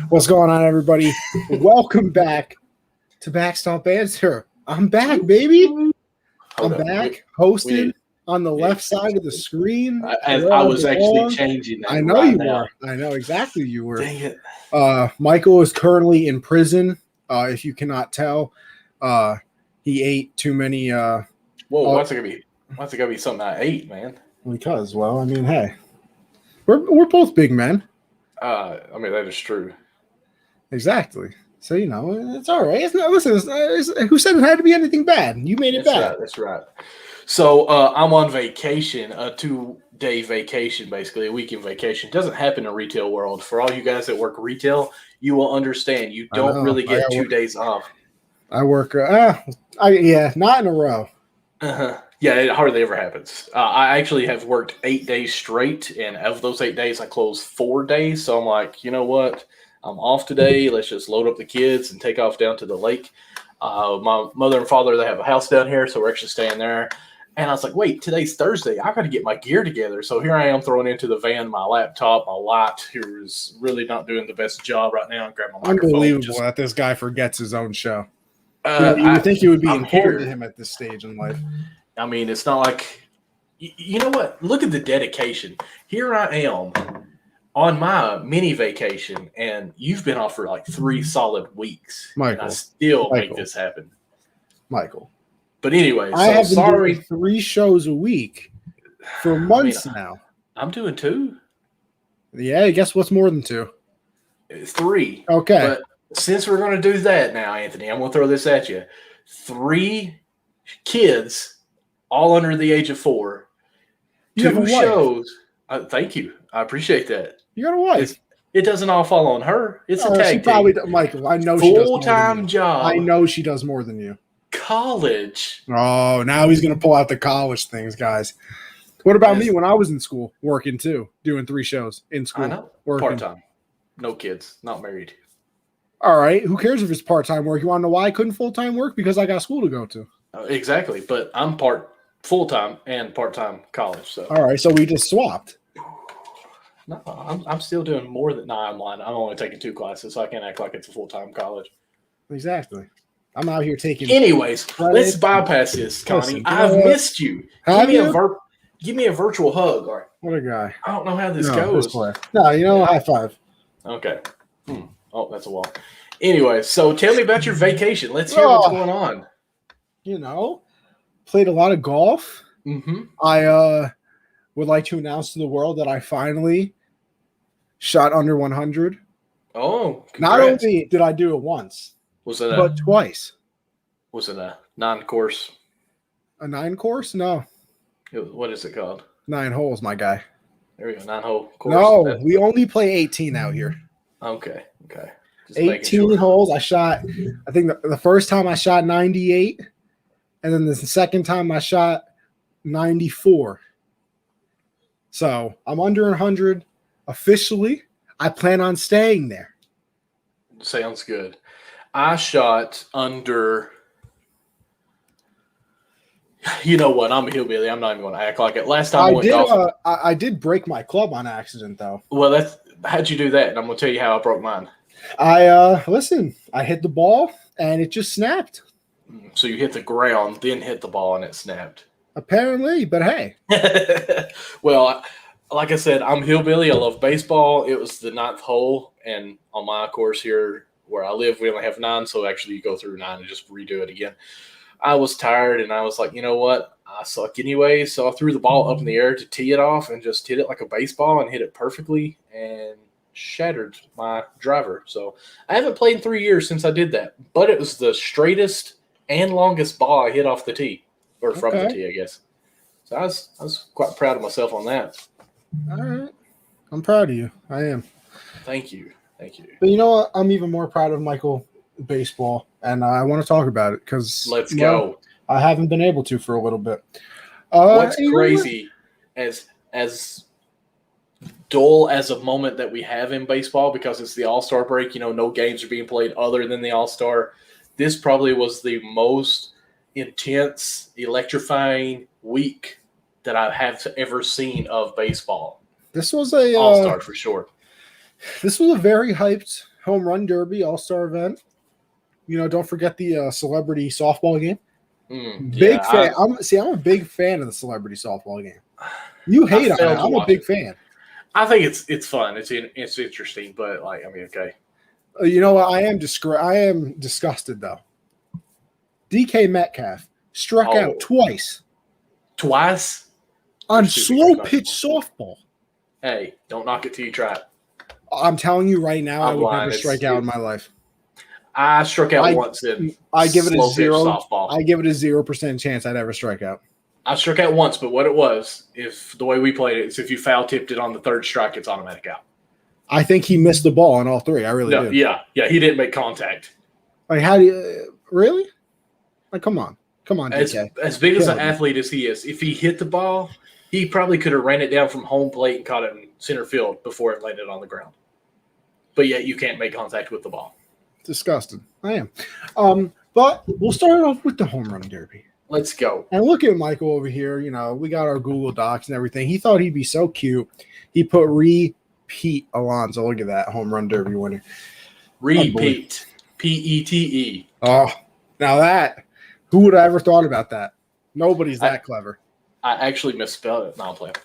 What's going on, everybody? Welcome back to Backstop Banter. I'm back, baby. Hold I'm up. back, hosting need- on the yeah. left side of the screen. I was actually changing that. I know right you now. were. I know exactly you were. Dang it. Michael is currently in prison. If you cannot tell, he ate too many. Whoa, what's it gonna be? What's it gonna be? Something I ate, man. Because, well, I mean, hey, we're both big men. I mean that is true. Exactly. So it's all right. It's not. Listen, who said it had to be anything bad? You made it bad. That's right. So I'm on vacation, a 2-day vacation, basically a weekend vacation. Doesn't happen in retail world. For all you guys that work retail, you will understand. You don't really get 2 days off. I work. Not in a row. Yeah, it hardly ever happens. I actually have worked 8 days straight, and of those 8 days, I closed 4 days. So I'm like, you know what? I'm off today. Let's just load up the kids and take off down to the lake. My mother and father, they have a house down here, so we're actually staying there. And I was like, wait, today's Thursday. I got to get my gear together. So here I am throwing into the van my laptop, my light, who is really not doing the best job right now. Grab my microphone. Unbelievable that this guy forgets his own show. You would think it would be important to him at this stage in life. I mean, it's not like, you know what? Look at the dedication. Here I am on my mini vacation, and you've been off for like 3 solid weeks. Michael, and I still make this happen. Michael. But anyway, I have been doing 3 shows a week for months now. I'm doing 2. Yeah, I guess what's more than 2? 3. Okay. But since we're going to do that now, Anthony, I'm going to throw this at you. 3 kids, all under the age of 4. You 2 shows. Thank you. I appreciate that. You got a wife. It doesn't all fall on her. It's a tag team. Michael, I know she does full-time job. I know she does more than you. College. Oh, now he's going to pull out the college things, guys. What about me when I was in school, working too, doing 3 shows in school? I know. Part-time. No kids. Not married. All right. Who cares if it's part-time work? You want to know why I couldn't full-time work? Because I got school to go to. Exactly. But I'm full-time and part-time college. So. All right. So we just swapped. No, I'm still doing more than. No, I'm lying. I'm only taking 2 classes, so I can't act like it's a full-time college. Exactly. I'm out here taking. Anyways, let's bypass this, Connie. I've missed you. Give me a virtual hug. All right. What a guy. I don't know how this goes. No, high five. Okay. Oh, that's a wall. Anyway, so tell me about your vacation. Let's hear what's going on. Played a lot of golf. Mm-hmm. I would like to announce to the world that I finally shot under 100. Oh, congrats. Not only did I do it once, but twice. Was it a 9-course? A 9-course? No. What is it called? 9 holes, my guy. There we go, 9-hole course. No, we only play 18 out here. Okay. Just 18 holes. I shot, I think the first time I shot 98, and then the second time I shot 94. So I'm under 100 officially. I plan on staying there. Sounds good. I shot under. You know what? I'm a hillbilly. I'm not even going to act like it. Last time I went golfing, I did break my club on accident, though. Well, how'd you do that? And I'm going to tell you how I broke mine. I hit the ball and it just snapped. So you hit the ground, then hit the ball, and it snapped. Apparently, but hey. Well, like I said, I'm hillbilly. I love baseball. It was the 9th hole, and on my course here where I live, we only have 9, so actually you go through 9 and just redo it again. I was tired, and I was like, you know what? I suck anyway, so I threw the ball up in the air to tee it off and just hit it like a baseball and hit it perfectly and shattered my driver. So I haven't played in 3 years since I did that, but it was the straightest and longest ball I hit off the tee, or from the tee, I guess. So I was quite proud of myself on that. All right. I'm proud of you. I am. Thank you. But you know what? I'm even more proud of Michael baseball, and I want to talk about it because let's go. I haven't been able to for a little bit. What's crazy, as dull as a moment that we have in baseball, because it's the All-Star break, no games are being played other than the All-Star. This probably was the most intense, electrifying week that I have ever seen of baseball. This was a All-Star for sure. This was a very hyped home run derby all-star event. Don't forget the celebrity softball game. Big fan. I'm a big fan of the celebrity softball game. You hate on it. I'm a big fan. I think it's fun. It's interesting, but okay. You know what? I am disgusted though. DK Metcalf struck out twice. Twice? On slow pitch softball. Hey, don't knock it till you try it. I'm telling you right now, I would never strike out in my life. I struck out once in I give it a 0 softball. I give it a 0% chance I'd ever strike out. I struck out once, but what it was, if the way we played it is if you foul tipped it on the third strike, it's automatic out. I think he missed the ball on all three. I really do. Yeah, he didn't make contact. Like, how do you really? Like, come on, DK. As big as an athlete as he is, if he hit the ball, he probably could have ran it down from home plate and caught it in center field before it landed on the ground. But yet you can't make contact with the ball. Disgusting. I am. But we'll start off with the home run derby. Let's go. And look at Michael over here. We got our Google Docs and everything. He thought he'd be so cute. He put Pete Alonso. Look at that home run derby winner. Repeat. Pete. Oh, now who would have ever thought about that? Nobody's that clever. I actually misspelled it. No, I'm playing.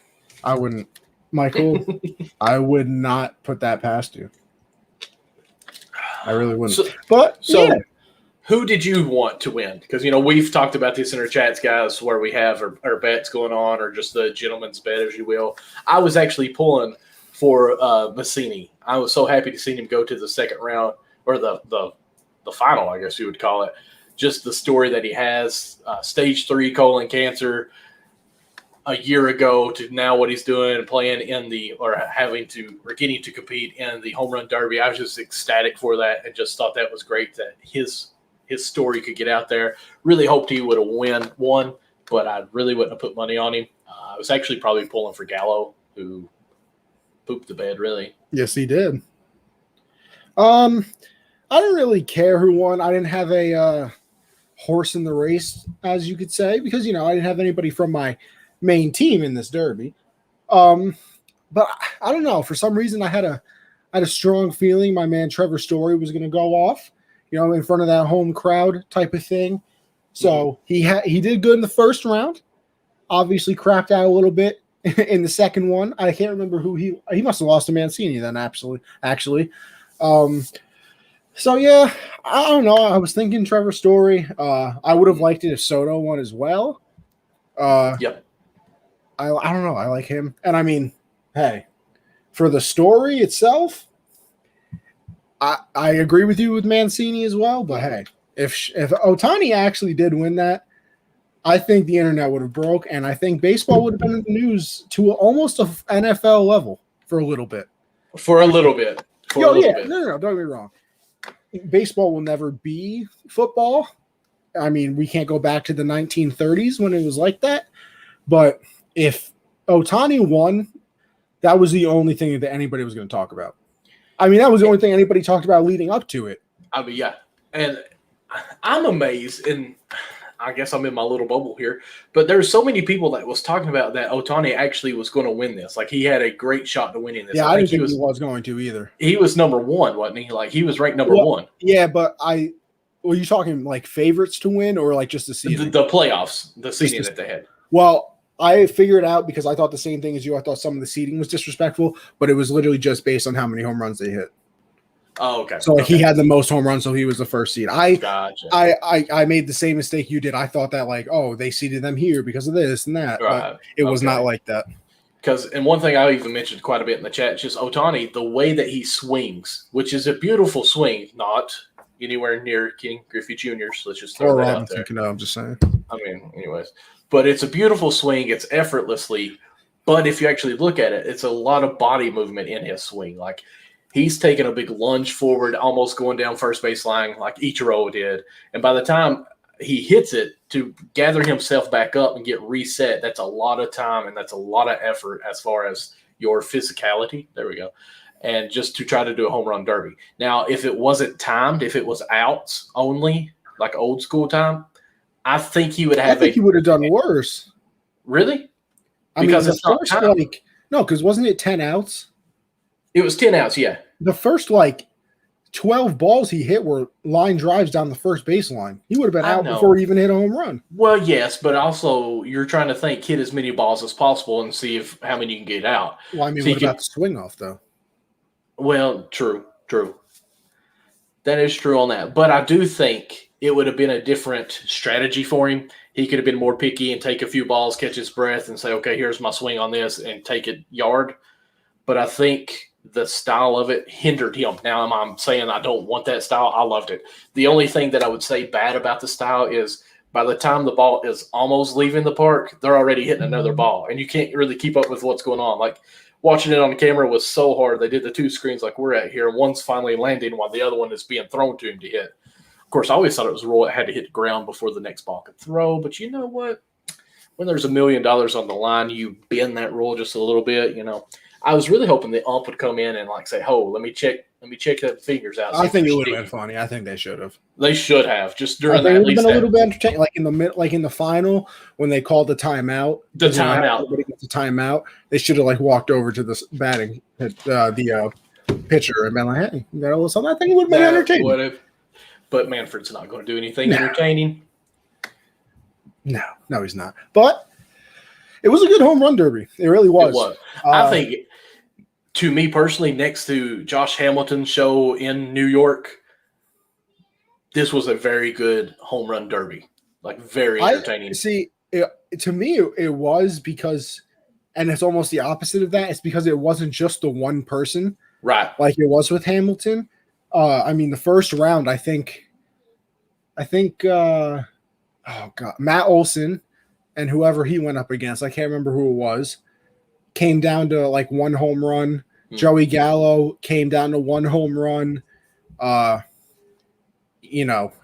I wouldn't. Michael, I would not put that past you. I really wouldn't. So who did you want to win? Because, we've talked about this in our chats, guys, where we have our bets going on or just the gentleman's bet, as you will. I was actually pulling for Massini. I was so happy to see him go to the second round or the final, I guess you would call it. Just the story that he has, stage 3 colon cancer a year ago to now what he's doing, playing getting to compete in the home run derby. I was just ecstatic for that and just thought that was great that his story could get out there. Really hoped he would have won, but I really wouldn't have put money on him. I was actually probably pulling for Gallo, who pooped the bed, really. Yes, he did. I didn't really care who won. I didn't have a horse in the race, as you could say, because, I didn't have anybody from my main team in this derby. But I don't know. For some reason, I had a strong feeling my man Trevor Story was going to go off, in front of that home crowd type of thing. So he did good in the first round. Obviously, crapped out a little bit in the second one. I can't remember who he must have lost to Mancini then. Actually. So yeah, I don't know. I was thinking Trevor Story. I would have liked it if Soto won as well. Yep. I don't know. I like him. And I mean, hey, for the story itself, I agree with you with Mancini as well. But hey, if Ohtani actually did win that, I think the internet would have broke, and I think baseball would have been in the news to almost a NFL level for a little bit. For a little bit. No, don't get me wrong. Baseball will never be football. I mean, we can't go back to the 1930s when it was like that. But if Ohtani won, that was the only thing that anybody was going to talk about. I mean, that was the only thing anybody talked about leading up to it. I mean, yeah. And I'm amazed, and I guess I'm in my little bubble here, but there's so many people that was talking about that Ohtani actually was going to win this. Like, he had a great shot to winning this. Yeah, I didn't think he was going to either. He was number one, wasn't he? Like, he was ranked number one. Yeah, but were you talking like favorites to win or like just the seeding? The playoffs, the seeding that they had. Well, I figured out because I thought the same thing as you. I thought some of the seeding was disrespectful, but it was literally just based on how many home runs they hit. Oh, okay. So he had the most home runs, so he was the first seed. Gotcha. I made the same mistake you did. I thought that they seeded them here because of this and that. Right. But it was not like that. And one thing I even mentioned quite a bit in the chat, just Ohtani, the way that he swings, which is a beautiful swing, not anywhere near King Griffey Jr. So let's just throw that out there. No, I'm just saying. I mean, anyways. But it's a beautiful swing. It's effortlessly. But if you actually look at it, it's a lot of body movement in his swing. Like, he's taking a big lunge forward, almost going down first base line like Ichiro did. And by the time he hits it, to gather himself back up and get reset, that's a lot of time and that's a lot of effort as far as your physicality. There we go. And just to try to do a home run derby. Now, if it wasn't timed, if it was outs only, like old school time, I think he would have. I think he would have done worse. Really? Because it's not time. No, because wasn't it 10 outs? It was 10 outs, yeah. The first 12 balls he hit were line drives down the first baseline. He would have been I out know. before he even hit a home run. Well, yes, but also you're trying to hit as many balls as possible and see how many you can get out. Well, I mean, So what about the swing off, though? Well, true. That is true on that. But I do think it would have been a different strategy for him. He could have been more picky and take a few balls, catch his breath, and say, okay, here's my swing on this, and take it yard. But I think the style of it hindered him. Now, I'm saying I don't want that style. I loved it. The only thing that I would say bad about the style is by the time the ball is almost leaving the park, they're already hitting another ball, and you can't really keep up with what's going on. Like, watching it on camera was so hard. They did the two screens like we're at here, and one's finally landing while the other one is being thrown to him to hit. Of course, I always thought it was a rule it had to hit the ground before the next ball could throw, but you know what? When there's $1 million on the line, you bend that rule just a little bit, I was really hoping the ump would come in and say, "Oh, let me check that fingers out." I think it would have been funny. I think they should have. They should have just during I think that. It would have been a little bit entertaining, like in the final when they called the timeout. Everybody gets a timeout. They should have walked over to the batting the pitcher and been like, "Hey, you got a little something." I think it would have been entertaining. But Manfred's not going to do anything entertaining. No, he's not. But it was a good home run derby. It really was. It was. I think. To me personally, next to Josh Hamilton's show in New York, this was a very good home run derby. Very entertaining. To me, it was because, and it's almost the opposite of that. It's because it wasn't just the one person. Right. Like it was with Hamilton. The first round, I think, oh God, Matt Olson and whoever he went up against, I can't remember who it was, came down to one home run. Joey Gallo came down to one home run. And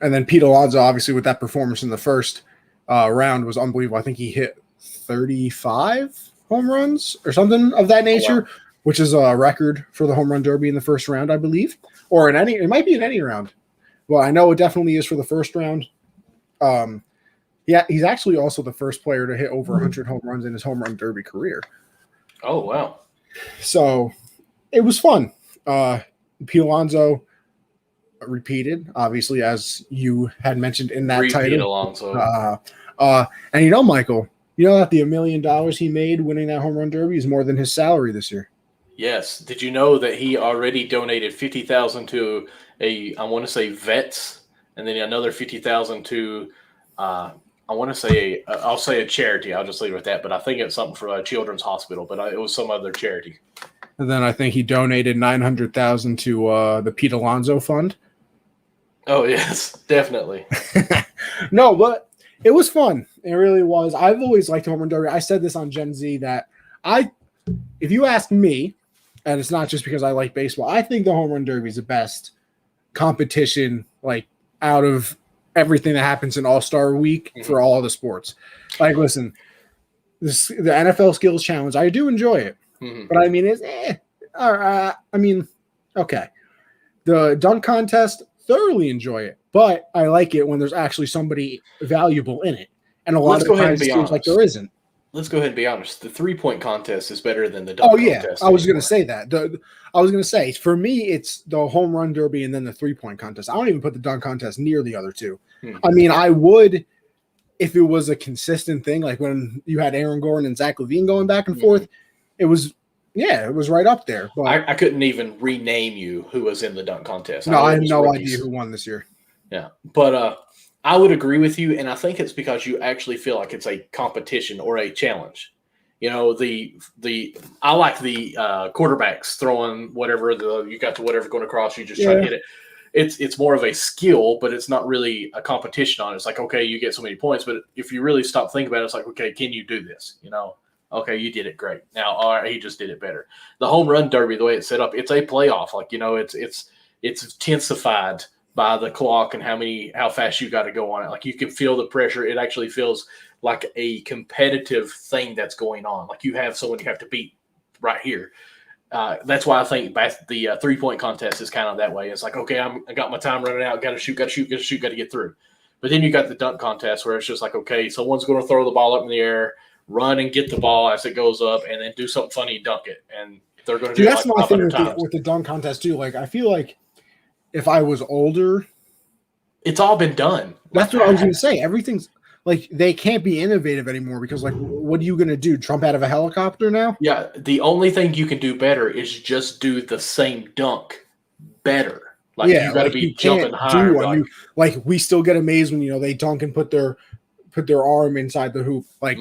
then Pete Alonso, obviously, with that performance in the first round was unbelievable. I think he hit 35 home runs or something of that nature, wow, which is a record for the home run derby in the first round, I believe, or it might be in any round. Well, I know it definitely is for the first round. Yeah, he's actually also the first player to hit over 100 home runs in his home run derby career. Oh, wow. So it was fun. Pete Alonso repeated, obviously, as you had mentioned in that title. Alonso. And Michael, that the $1 million he made winning that home run derby is more than his salary this year. Yes. Did you know that he already donated $50,000 to I want to say vets, and then another $50,000 to I want to say I'll say a charity. I'll just leave it at that. But I think it's something for a children's hospital. But it was some other charity. And then I think he donated $900,000 to the Pete Alonso Fund. Oh yes, definitely. No, but it was fun. It really was. I've always liked home run derby. I said this on Gen Z that if you ask me, and it's not just because I like baseball, I think the home run derby is the best competition out of everything that happens in All-Star Week for all of the sports. Listen, the NFL Skills Challenge, I do enjoy it. Mm-hmm. But it's okay. The dunk contest, thoroughly enjoy it. But I like it when there's actually somebody valuable in it. And a lot of times it seems like there isn't. Let's go ahead and be honest. The 3-point contest is better than the dunk contest. I was going to say that. I was going to say, for me, it's the home run derby and then the 3-point contest. I don't even put the dunk contest near the other two. I would if it was a consistent thing, like when you had Aaron Gordon and Zach LaVine going back and forth. It was right up there. But I couldn't even rename you who was in the dunk contest. No, I have no idea who won this year. Yeah, but I would agree with you, and I think it's because you actually feel like it's a competition or a challenge. I like the quarterbacks throwing whatever you got to whatever going across, you just try to hit it. It's more of a skill, but it's not really a competition on it. It's like, okay, you get so many points, but if you really stop thinking about it, it's like, okay, can you do this? Okay, you did it great. Now, all right, he just did it better. The home run derby, the way it's set up, it's a playoff. It's intensified by the clock and how fast you got to go on it. You can feel the pressure. It actually feels like a competitive thing that's going on. You have someone you have to beat right here. That's why I think the 3-point contest is kind of that way. It's like, okay, I got my time running out. Got to shoot, got to get through. But then you got the dunk contest where it's just like, okay, someone's going to throw the ball up in the air, run and get the ball as it goes up, and then do something funny, dunk it. And they're going to Dude, do it that's like my thing 500 times. with the dunk contest too. Like, I feel like if I was older, It's all been done. that's what I was going to say. Everything's like they can't be innovative anymore because, like, what are you going to do? Jump out of a helicopter now? Yeah, the only thing you can do better is just do the same dunk better. Like Yeah, you got to like be you jumping can't higher. do a new. Like we still get amazed when they dunk and put their arm inside the hoop. Like,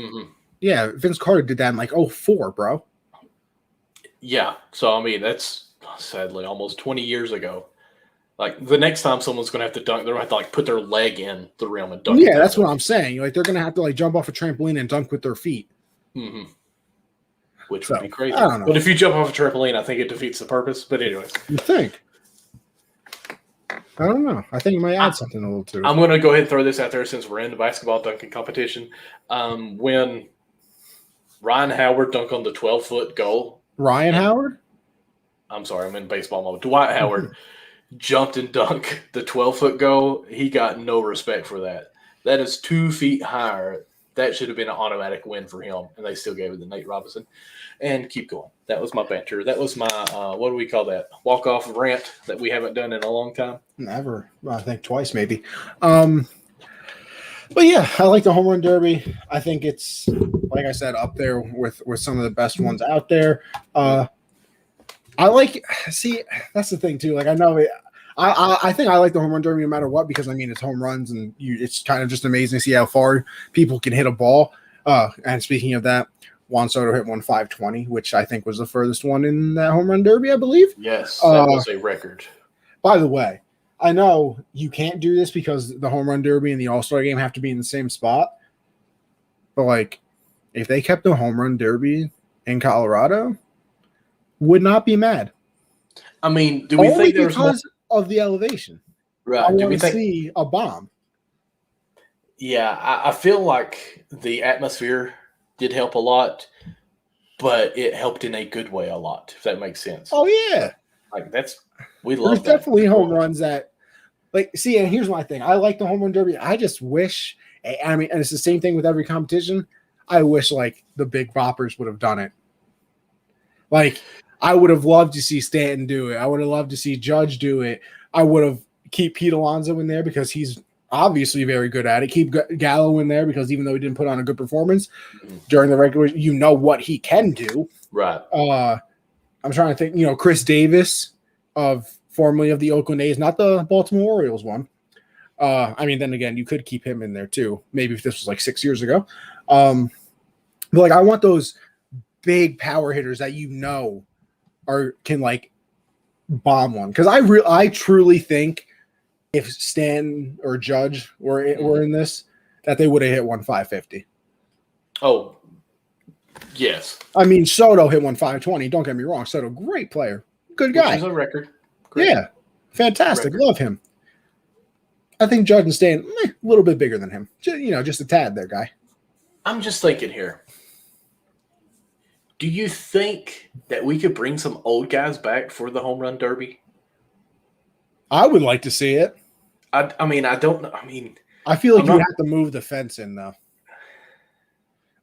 yeah, Vince Carter did that in like 04, bro. Yeah, so I mean that's sadly almost 20 years ago. Like the next time someone's going to have to dunk, they're going to have to like put their leg in the rim and dunk. Yeah, that's what I'm saying. Like they're going to have to like jump off a trampoline and dunk with their feet. Which would be crazy. I don't know. But if you jump off a trampoline, I think it defeats the purpose. But anyways. You think? I don't know. I think you might add something a little to it. I'm going to go ahead and throw this out there since we're in the basketball dunking competition. When Ryan Howard dunked on the 12-foot goal. Ryan Howard? I'm sorry, I'm in baseball mode. Dwight Howard jumped and dunked the 12-foot goal. He got no respect for that. That is 2 feet higher. That should have been an automatic win for him, and they still gave it to Nate Robinson. And keep going. That was my banter. That was my, what do we call that? Walk-off rant that we haven't done in a long time. Never. I think twice maybe. But yeah, I like the home run derby. I think it's, like I said, up there with some of the best ones out there. I that's the thing too. Like I know I think I like the home run derby no matter what because I mean it's home runs and it's kind of just amazing to see how far people can hit a ball. And speaking of that, Juan Soto hit 520, which I think was the furthest one in that home run derby, I believe. Yes, that was a record. By the way, I know you can't do this because the home run derby and the All-Star game have to be in the same spot. But like, if they kept the home run derby in Colorado, would not be mad. I mean, do we Only think there's because of the elevation? Right? I Do we want to think? see a bomb. Yeah, I feel like the atmosphere did help a lot, but it helped in a good way a lot. If that makes sense. Oh yeah, like we love. There's definitely home runs that, like, see, and here's my thing. I like the home run derby. I just wish. I mean, and it's the same thing with every competition. I wish like the big boppers would have done it. Like, I would have loved to see Stanton do it. I would have loved to see Judge do it. I would have keep Pete Alonso in there because he's obviously very good at it. Keep Gallo in there because even though he didn't put on a good performance during the regular, you know what he can do. Right. I'm trying to think, Chris Davis formerly of the Oakland A's, not the Baltimore Orioles one. I mean, then again, you could keep him in there too. Maybe if this was like 6 years ago. But like, I want those big power hitters that can like bomb one, because I truly think if Stanton or Judge were in this, that they would have hit 550. Oh, yes. I mean, Soto hit 520. Don't get me wrong, Soto, great player, good guy. Which is a record. Great. Yeah, fantastic. Record. Love him. I think Judge and Stanton a little bit bigger than him. Just a tad there, guy. I'm just thinking here. Do you think that we could bring some old guys back for the home run derby? I would like to see it. I mean, I don't know. I mean, I feel like you have to move the fence in, though.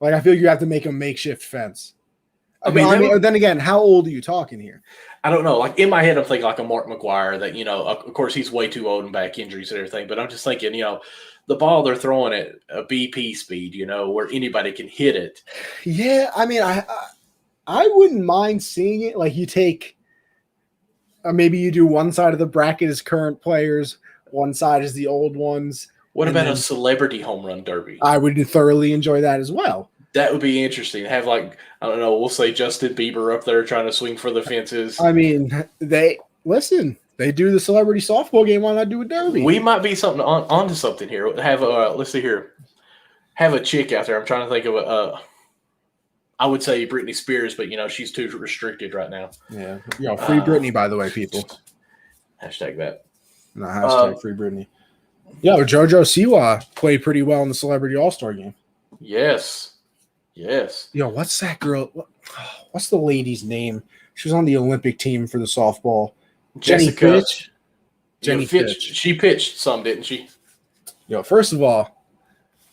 Like, I feel you have to make a makeshift fence. I mean, then again, how old are you talking here? I don't know. Like, in my head, I'm thinking like a Mark McGwire that, of course, he's way too old and back injuries and everything. But I'm just thinking, the ball they're throwing at a BP speed, where anybody can hit it. Yeah, I mean, I wouldn't mind seeing it. Like, you take maybe you do one side of the bracket as current players, one side is the old ones. What about a celebrity home run derby? I would thoroughly enjoy that as well. That would be interesting. Have I don't know, we'll say Justin Bieber up there trying to swing for the fences. I mean, they do the celebrity softball game. Why not do a derby? We might be onto something here. Have let's see here. Have a chick out there. I'm trying to think of I would say Britney Spears, but she's too restricted right now. Yeah. Free Britney, by the way, people. Hashtag that. No, hashtag free Britney. JoJo Siwa played pretty well in the Celebrity All-Star game. Yes. What's that girl? What's the lady's name? She was on the Olympic team for the softball. Jenny Fitch. Jenny Fitch. She pitched some, didn't she? First of all,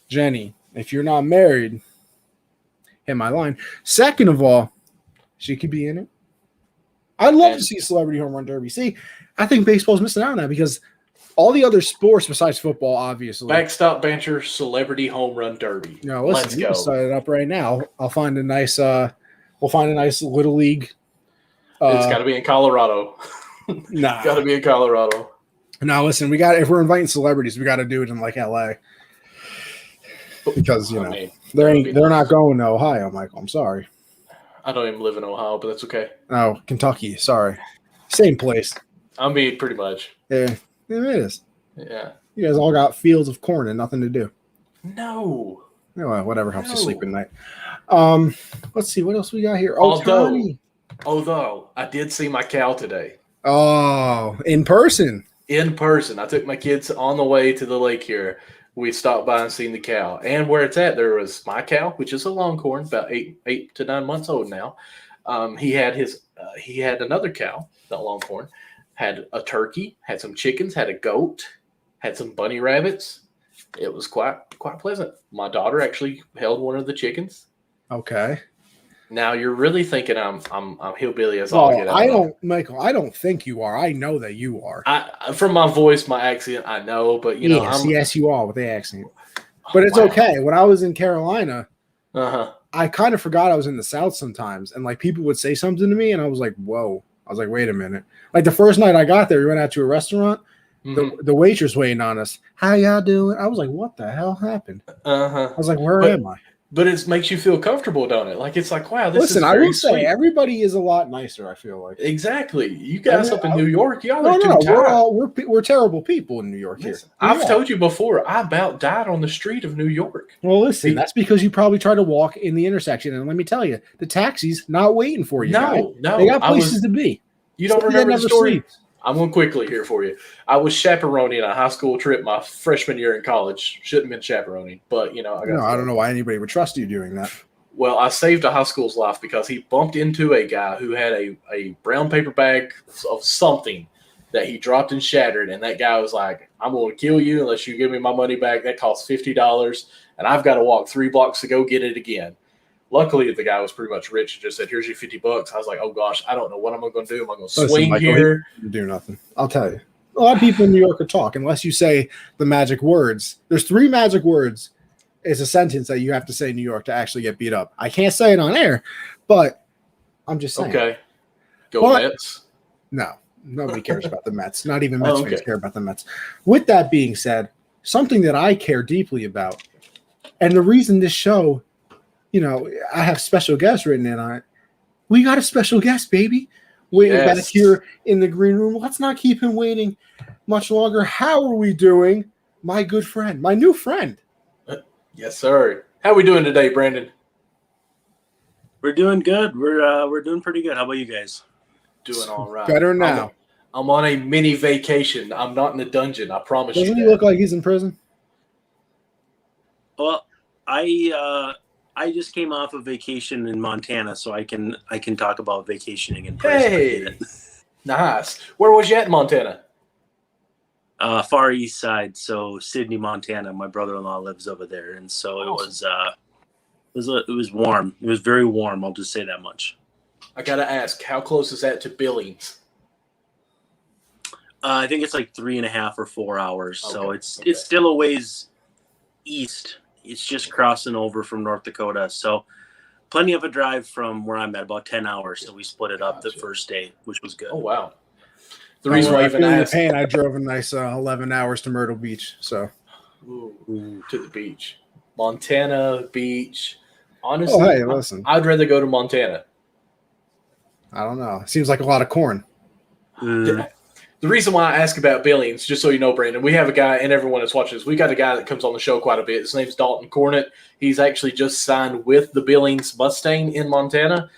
Jenny, if you're not married, hit my line. Second of all, she could be in it. I'd love to see a celebrity home run derby. See, I think baseball's missing out on that because all the other sports besides football, obviously. Backstop Banter celebrity home run derby. No, listen, Let's you go. can set it up right now. We'll find a nice little league. It's got to be in Colorado. Nah, got to be in Colorado. Now, listen, if we're inviting celebrities, we got to do it in like LA because they're not going to Ohio, Michael. I'm sorry. I don't even live in Ohio, but that's okay. Oh, Kentucky. Sorry, same place. I mean, pretty much. Yeah, it is. Yeah. You guys all got fields of corn and nothing to do. No. Well, whatever helps you sleep at night. Let's see what else we got here. Although I did see my cow today. Oh, in person. In person. I took my kids on the way to the lake here. We stopped by and seen the cow. And where it's at, there was my cow, which is a longhorn, about 8 to 9 months old now. He had another cow, that longhorn, had a turkey, had some chickens, had a goat, had some bunny rabbits. It was quite pleasant. My daughter actually held one of the chickens. Okay. Now you're really thinking I'm hillbilly as all get out. Michael. I don't think you are. I know that you are. From my voice, my accent, I know, but yes, you are with the accent. But it's okay. When I was in Carolina, I kind of forgot I was in the South sometimes, and like people would say something to me, and I was like, "Whoa!" I was like, "Wait a minute!" Like the first night I got there, we went out to a restaurant. Mm-hmm. The waitress waiting on us. How y'all doing? I was like, "What the hell happened?" I was like, "Where am I?" But it makes you feel comfortable, don't it? Like it's like, wow, this is I will sweet. say everybody is a lot nicer. I feel like exactly. You guys up in New York, y'all are we're terrible people in New York. Listen, here. I've told you before, I about died on the street of New York. Well, listen, that's because you probably tried to walk in the intersection, and let me tell you, the taxi's not waiting for you. No, they got places to be. You don't remember the story? Sleeps. I'm going quickly here for you. I was chaperoning a high school trip my freshman year in college. Shouldn't have been chaperoning, but I don't know why anybody would trust you doing that. Well, I saved a high school's life because he bumped into a guy who had a brown paper bag of something that he dropped and shattered, and that guy was like, "I'm going to kill you unless you give me my money back. That costs $50, and I've got to walk 3 blocks to go get it again." Luckily, the guy was pretty much rich and just said, "Here's your $50." I was like, "Oh gosh, I don't know what I'm going to do. Am I going to swing here?" Do nothing. I'll tell you. A lot of people in New York are talk unless you say the magic words. There's 3 magic words. It's a sentence that you have to say in New York to actually get beat up. I can't say it on air, but I'm just saying. Okay. Go Mets. No, nobody cares about the Mets. Not even Mets fans care about the Mets. With that being said, something that I care deeply about, and the reason this show, I have special guests written in on it. We got a special guest, baby. Waiting back here in the green room. Let's not keep him waiting much longer. How are we doing, my good friend, my new friend? Yes, sir. How are we doing today, Brandon? We're doing good. We're doing pretty good. How about you guys? Doing all right. Better now. I'm on a mini vacation. I'm not in a dungeon. I promise you. Doesn't he look like he's in prison? Well, I just came off a vacation in Montana, so I can talk about vacationing in prison. Hey, nice. Where was you at in Montana? Far east side, so Sydney, Montana. My brother-in-law lives over there, and so it was warm. It was very warm. I'll just say that much. I gotta ask, how close is that to Billings? I think it's like 3.5 or 4 hours. Okay. So it's still a ways east. It's just crossing over from North Dakota. So plenty of a drive from where I'm at, about 10 hours. So we split it up the first day, which was good. Oh, wow. The reason why I even asked. I drove a nice 11 hours to Myrtle Beach. So to the beach. Montana Beach. Honestly, hey, listen. I'd rather go to Montana. I don't know. Seems like a lot of corn. The reason why I ask about Billings, just so you know, Brandon, we have a guy, and everyone that's watching this, we got a guy that comes on the show quite a bit. His name's Dalton Cornett. He's actually just signed with the Billings Mustang in Montana.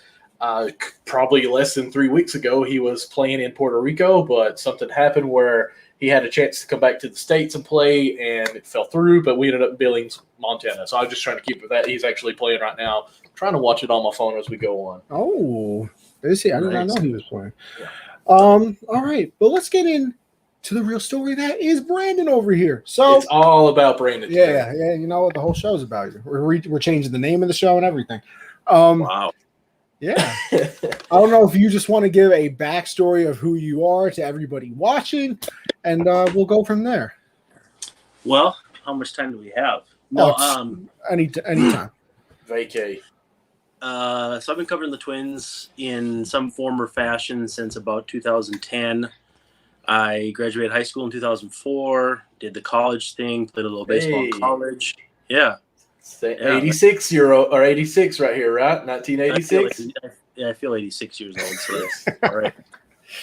Probably less than 3 weeks ago, he was playing in Puerto Rico, but something happened where he had a chance to come back to the States and play, and it fell through, but we ended up in Billings, Montana. So I was just trying to keep with that. He's actually playing right now. I'm trying to watch it on my phone as we go on. Oh, is he? I did not know he was playing. Yeah. All right, but let's get into the real story. That is Brandon over here. So it's all about Brandon today. Yeah. You know what the whole show's about. We're changing the name of the show and everything. Wow. Yeah. I don't know if you just want to give a backstory of who you are to everybody watching, and we'll go from there. Well, how much time do we have? Anytime. Vacay. So I've been covering the Twins in some form or fashion since about 2010. I graduated high school in 2004, did the college thing, played a little baseball in college. Yeah. 86-year-old or 86 right here, right? 1986. I feel 86 years old, so yes. All right.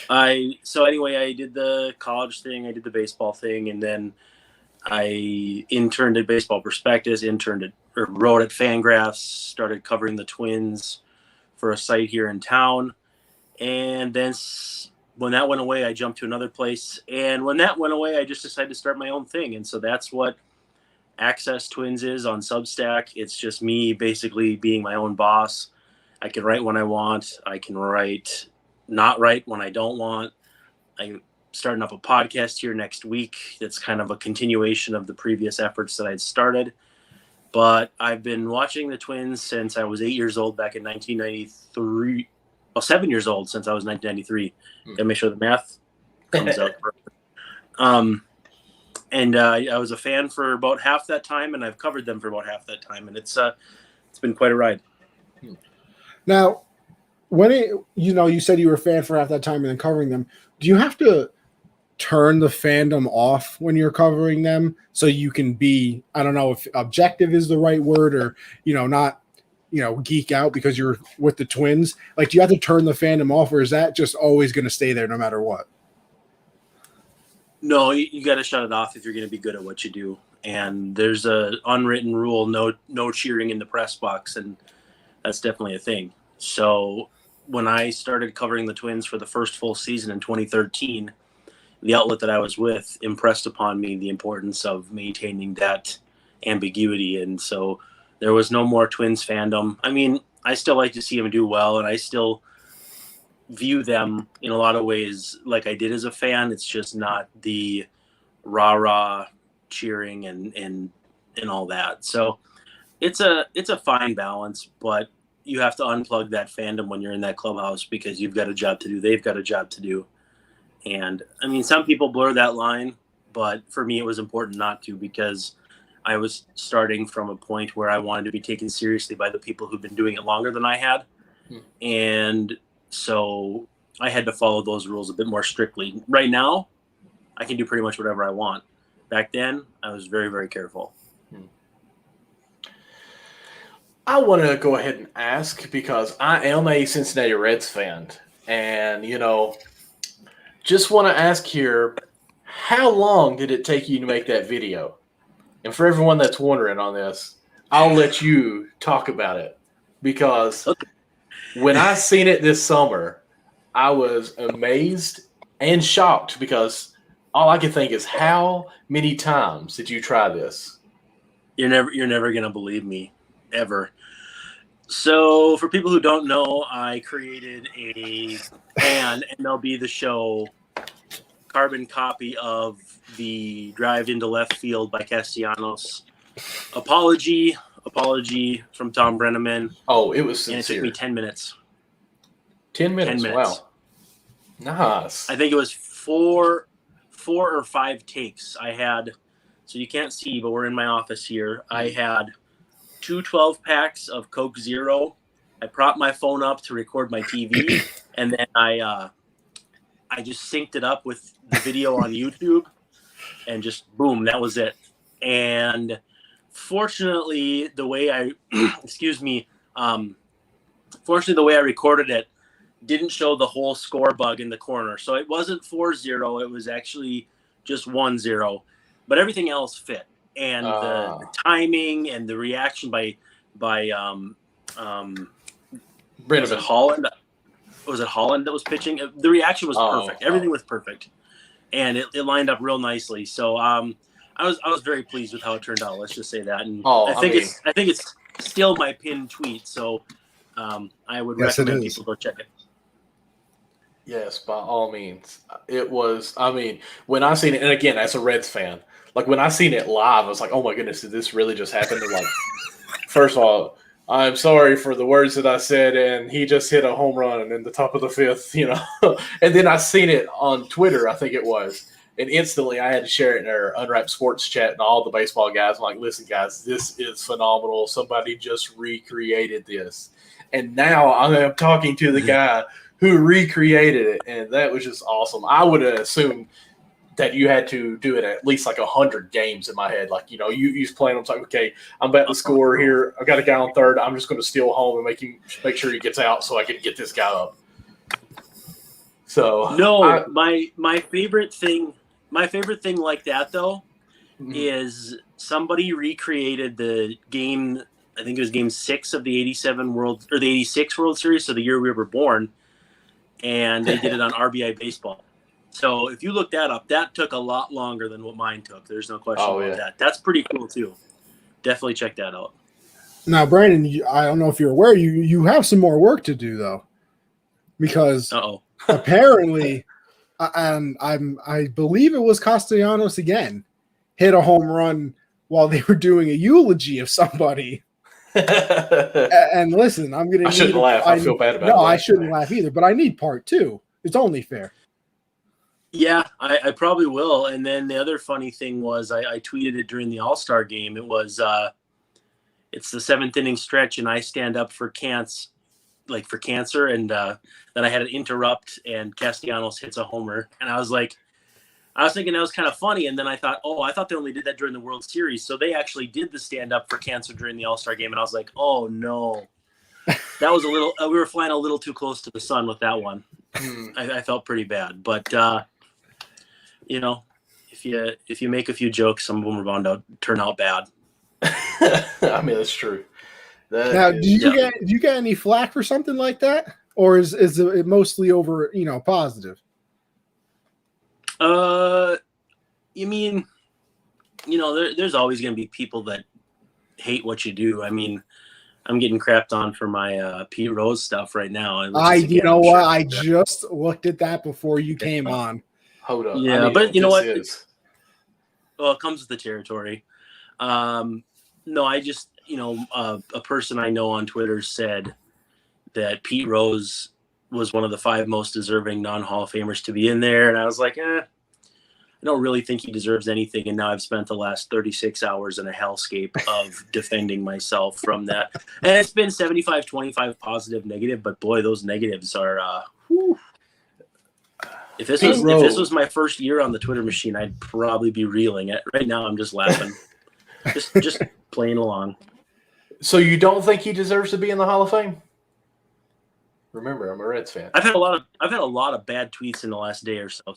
I did the college thing, I did the baseball thing, and then I interned at Baseball Prospectus, wrote at Fangraphs, started covering the Twins for a site here in town. And then when that went away, I jumped to another place. And when that went away, I just decided to start my own thing. And so that's what Access Twins is on Substack. It's just me basically being my own boss. I can write when I want. I can not write when I don't want. I'm starting up a podcast here next week. That's kind of a continuation of the previous efforts that I'd started. But I've been watching the Twins since I was 8 years old back in 1993. Well, 7 years old since I was 1993. Gotta make sure the math comes out. I was a fan for about half that time, and I've covered them for about half that time, and it's been quite a ride. Now, you said you were a fan for half that time and then covering them, do you have to turn the fandom off when you're covering them so you can be, I don't know if objective is the right word, or, not, geek out because you're with the Twins? Like, do you have to turn the fandom off, or is that just always going to stay there no matter what? No, you got to shut it off if you're going to be good at what you do. And there's a unwritten rule, no cheering in the press box, and that's definitely a thing. So when I started covering the Twins for the first full season in 2013, the outlet that I was with impressed upon me the importance of maintaining that ambiguity. And so there was no more Twins fandom. I mean, I still like to see them do well, and I still view them in a lot of ways like I did as a fan. It's just not the rah-rah cheering and all that. So it's a fine balance, but you have to unplug that fandom when you're in that clubhouse because you've got a job to do. They've got a job to do. And I mean, some people blur that line, but for me, it was important not to, because I was starting from a point where I wanted to be taken seriously by the people who've been doing it longer than I had. And so I had to follow those rules a bit more strictly. Right now, I can do pretty much whatever I want. Back then, I was very, very careful. I want to go ahead and ask, because I am a Cincinnati Reds fan, and, just want to ask here, how long did it take you to make that video? And for everyone that's wondering on this, I'll let you talk about it, because when I seen it this summer, I was amazed and shocked, because all I could think is, how many times did you try this? You're never going to believe me, ever. So for people who don't know, I created an MLB The Show carbon copy of the Drive into Left Field by Castellanos. Apology from Tom Brenneman. Oh, it was sincere. And it took me 10 minutes. 10 minutes. Wow. Nice. I think it was four or five takes I had. So you can't see, but we're in my office here. I had 2 12-packs of Coke Zero. I propped my phone up to record my TV, and then I just synced it up with the video on YouTube, and just boom, that was it. And fortunately, the way I recorded it didn't show the whole score bug in the corner. So it wasn't 4-0, it was actually just 1-0, but everything else fit. And the timing and the reaction by Brenneman. Holland. Was it Holland that was pitching? The reaction was perfect. Everything was perfect, and it lined up real nicely. So I was very pleased with how it turned out. Let's just say that. And I think it's still my pinned tweet. So I would recommend people go check it. Yes, by all means. It was. I mean, when I seen it, and again, as a Reds fan, like when I seen it live, I was like, "Oh my goodness, did this really just happen?" And like, first of all, I'm sorry for the words that I said, and he just hit a home run in the top of the fifth, And then I seen it on Twitter, I think it was, and instantly I had to share it in our Unwrapped Sports chat, and all the baseball guys were like, listen, guys, this is phenomenal. Somebody just recreated this. And now I am talking to the guy who recreated it, and that was just awesome. I would have assumed that you had to do it at least like 100 games in my head. Like, you was playing. I'm like, okay, I'm about to score here. I've got a guy on third. I'm just going to steal home and make sure he gets out so I can get this guy up. So no, my favorite thing like that though is somebody recreated the game. I think it was Game 6 of the the 86 World Series, so the year we were born, and they did it on RBI Baseball. So if you look that up, that took a lot longer than what mine took. There's no question about that. That's pretty cool too. Definitely check that out. Now, Brandon, I don't know if you're aware, you have some more work to do though, because apparently, I believe it was Castellanos again hit a home run while they were doing a eulogy of somebody. And listen, I shouldn't laugh. I feel bad about it. No, I shouldn't laugh either, but I need part 2. It's only fair. Yeah, I probably will. And then the other funny thing was I tweeted it during the All-Star game. It was it's the 7th inning stretch, and I stand up for cancer, and then I had an interrupt, and Castellanos hits a homer, and I was thinking that was kind of funny, and then I thought, I thought they only did that during the World Series, so they actually did the stand up for cancer during the All-Star game, and I was like, oh no, that was a little. We were flying a little too close to the sun with that one. I felt pretty bad, but if you make a few jokes, some of them are bound to turn out bad. I mean, that's true. Now, do you get any flack for something like that, or is it mostly over positive? You mean, there's always going to be people that hate what you do. I mean, I'm getting crapped on for my Pete Rose stuff right now. I just looked at that before you came on. Hold up. Yeah, but you know what? Well, it comes with the territory. No, I just, a person I know on Twitter said that Pete Rose was one of the 5 most deserving non-Hall of Famers to be in there. And I was like, I don't really think he deserves anything. And now I've spent the last 36 hours in a hellscape of defending myself from that. And it's been 75-25 positive, negative, but boy, those negatives are, If this was my first year on the Twitter machine, I'd probably be reeling. Right now, I'm just laughing, just playing along. So you don't think he deserves to be in the Hall of Fame? Remember, I'm a Reds fan. I've had a lot of bad tweets in the last day or so.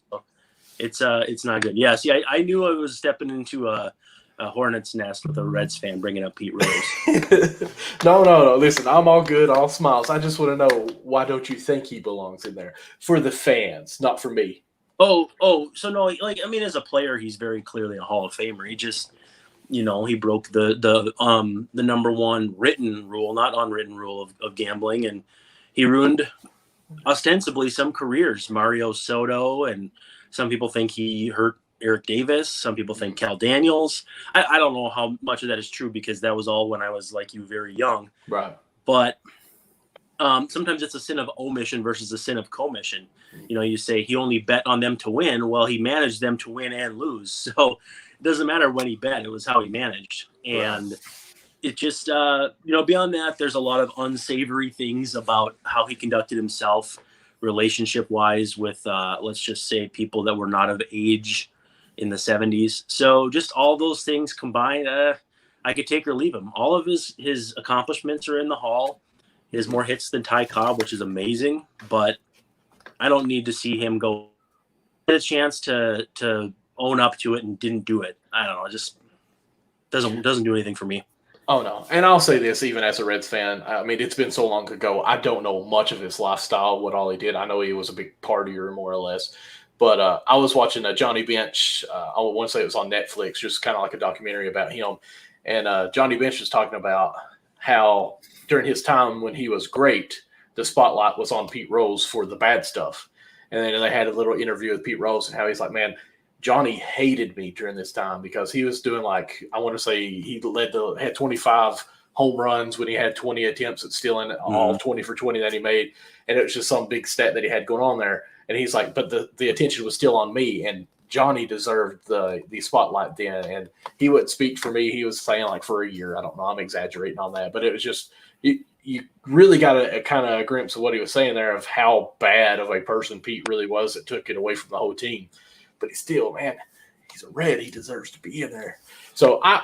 So it's not good. Yeah, see, I knew I was stepping into a hornet's nest with a Reds fan bringing up Pete Rose. No. Listen, I'm all good, all smiles. I just want to know, why don't you think he belongs in there? For the fans, not for me. So no, as a player, he's very clearly a Hall of Famer. He just, he broke the number 1 written rule, not unwritten rule of gambling, and he ruined ostensibly some careers. Mario Soto, and some people think he hurt Eric Davis. Some people think Cal Daniels. I don't know how much of that is true, because that was all when I was like you, very young. Right. But sometimes it's a sin of omission versus a sin of commission. You say he only bet on them to win. Well, he managed them to win and lose. So it doesn't matter when he bet. It was how he managed. And it just, beyond that, there's a lot of unsavory things about how he conducted himself relationship-wise with, let's just say, people that were not of age in the 70s. So just all those things combined, I could take or leave him. All of his accomplishments are in the Hall. He has more hits than Ty Cobb, which is amazing, but I don't need to see him go get a chance to own up to it and didn't do it. I don't know. It just doesn't do anything for me. Oh, no. And I'll say this, even as a Reds fan, I mean, it's been so long ago, I don't know much of his lifestyle, what all he did. I know he was a big partier, more or less. But I was watching Johnny Bench. I want to say it was on Netflix, just kind of like a documentary about him. And Johnny Bench was talking about how during his time when he was great, the spotlight was on Pete Rose for the bad stuff. And then they had a little interview with Pete Rose and how he's like, man, Johnny hated me during this time because he was doing I want to say he had 25 home runs when he had 20 attempts at stealing all 20 for 20 that he made. And it was just some big stat that he had going on there. And he's like, but the attention was still on me. And Johnny deserved the spotlight then. And he wouldn't speak for me. He was saying like for a year. I don't know. I'm exaggerating on that. But it was just you really got a kind of a glimpse of what he was saying there of how bad of a person Pete really was that took it away from the whole team. But he's still, man, he's a Red. He deserves to be in there. So I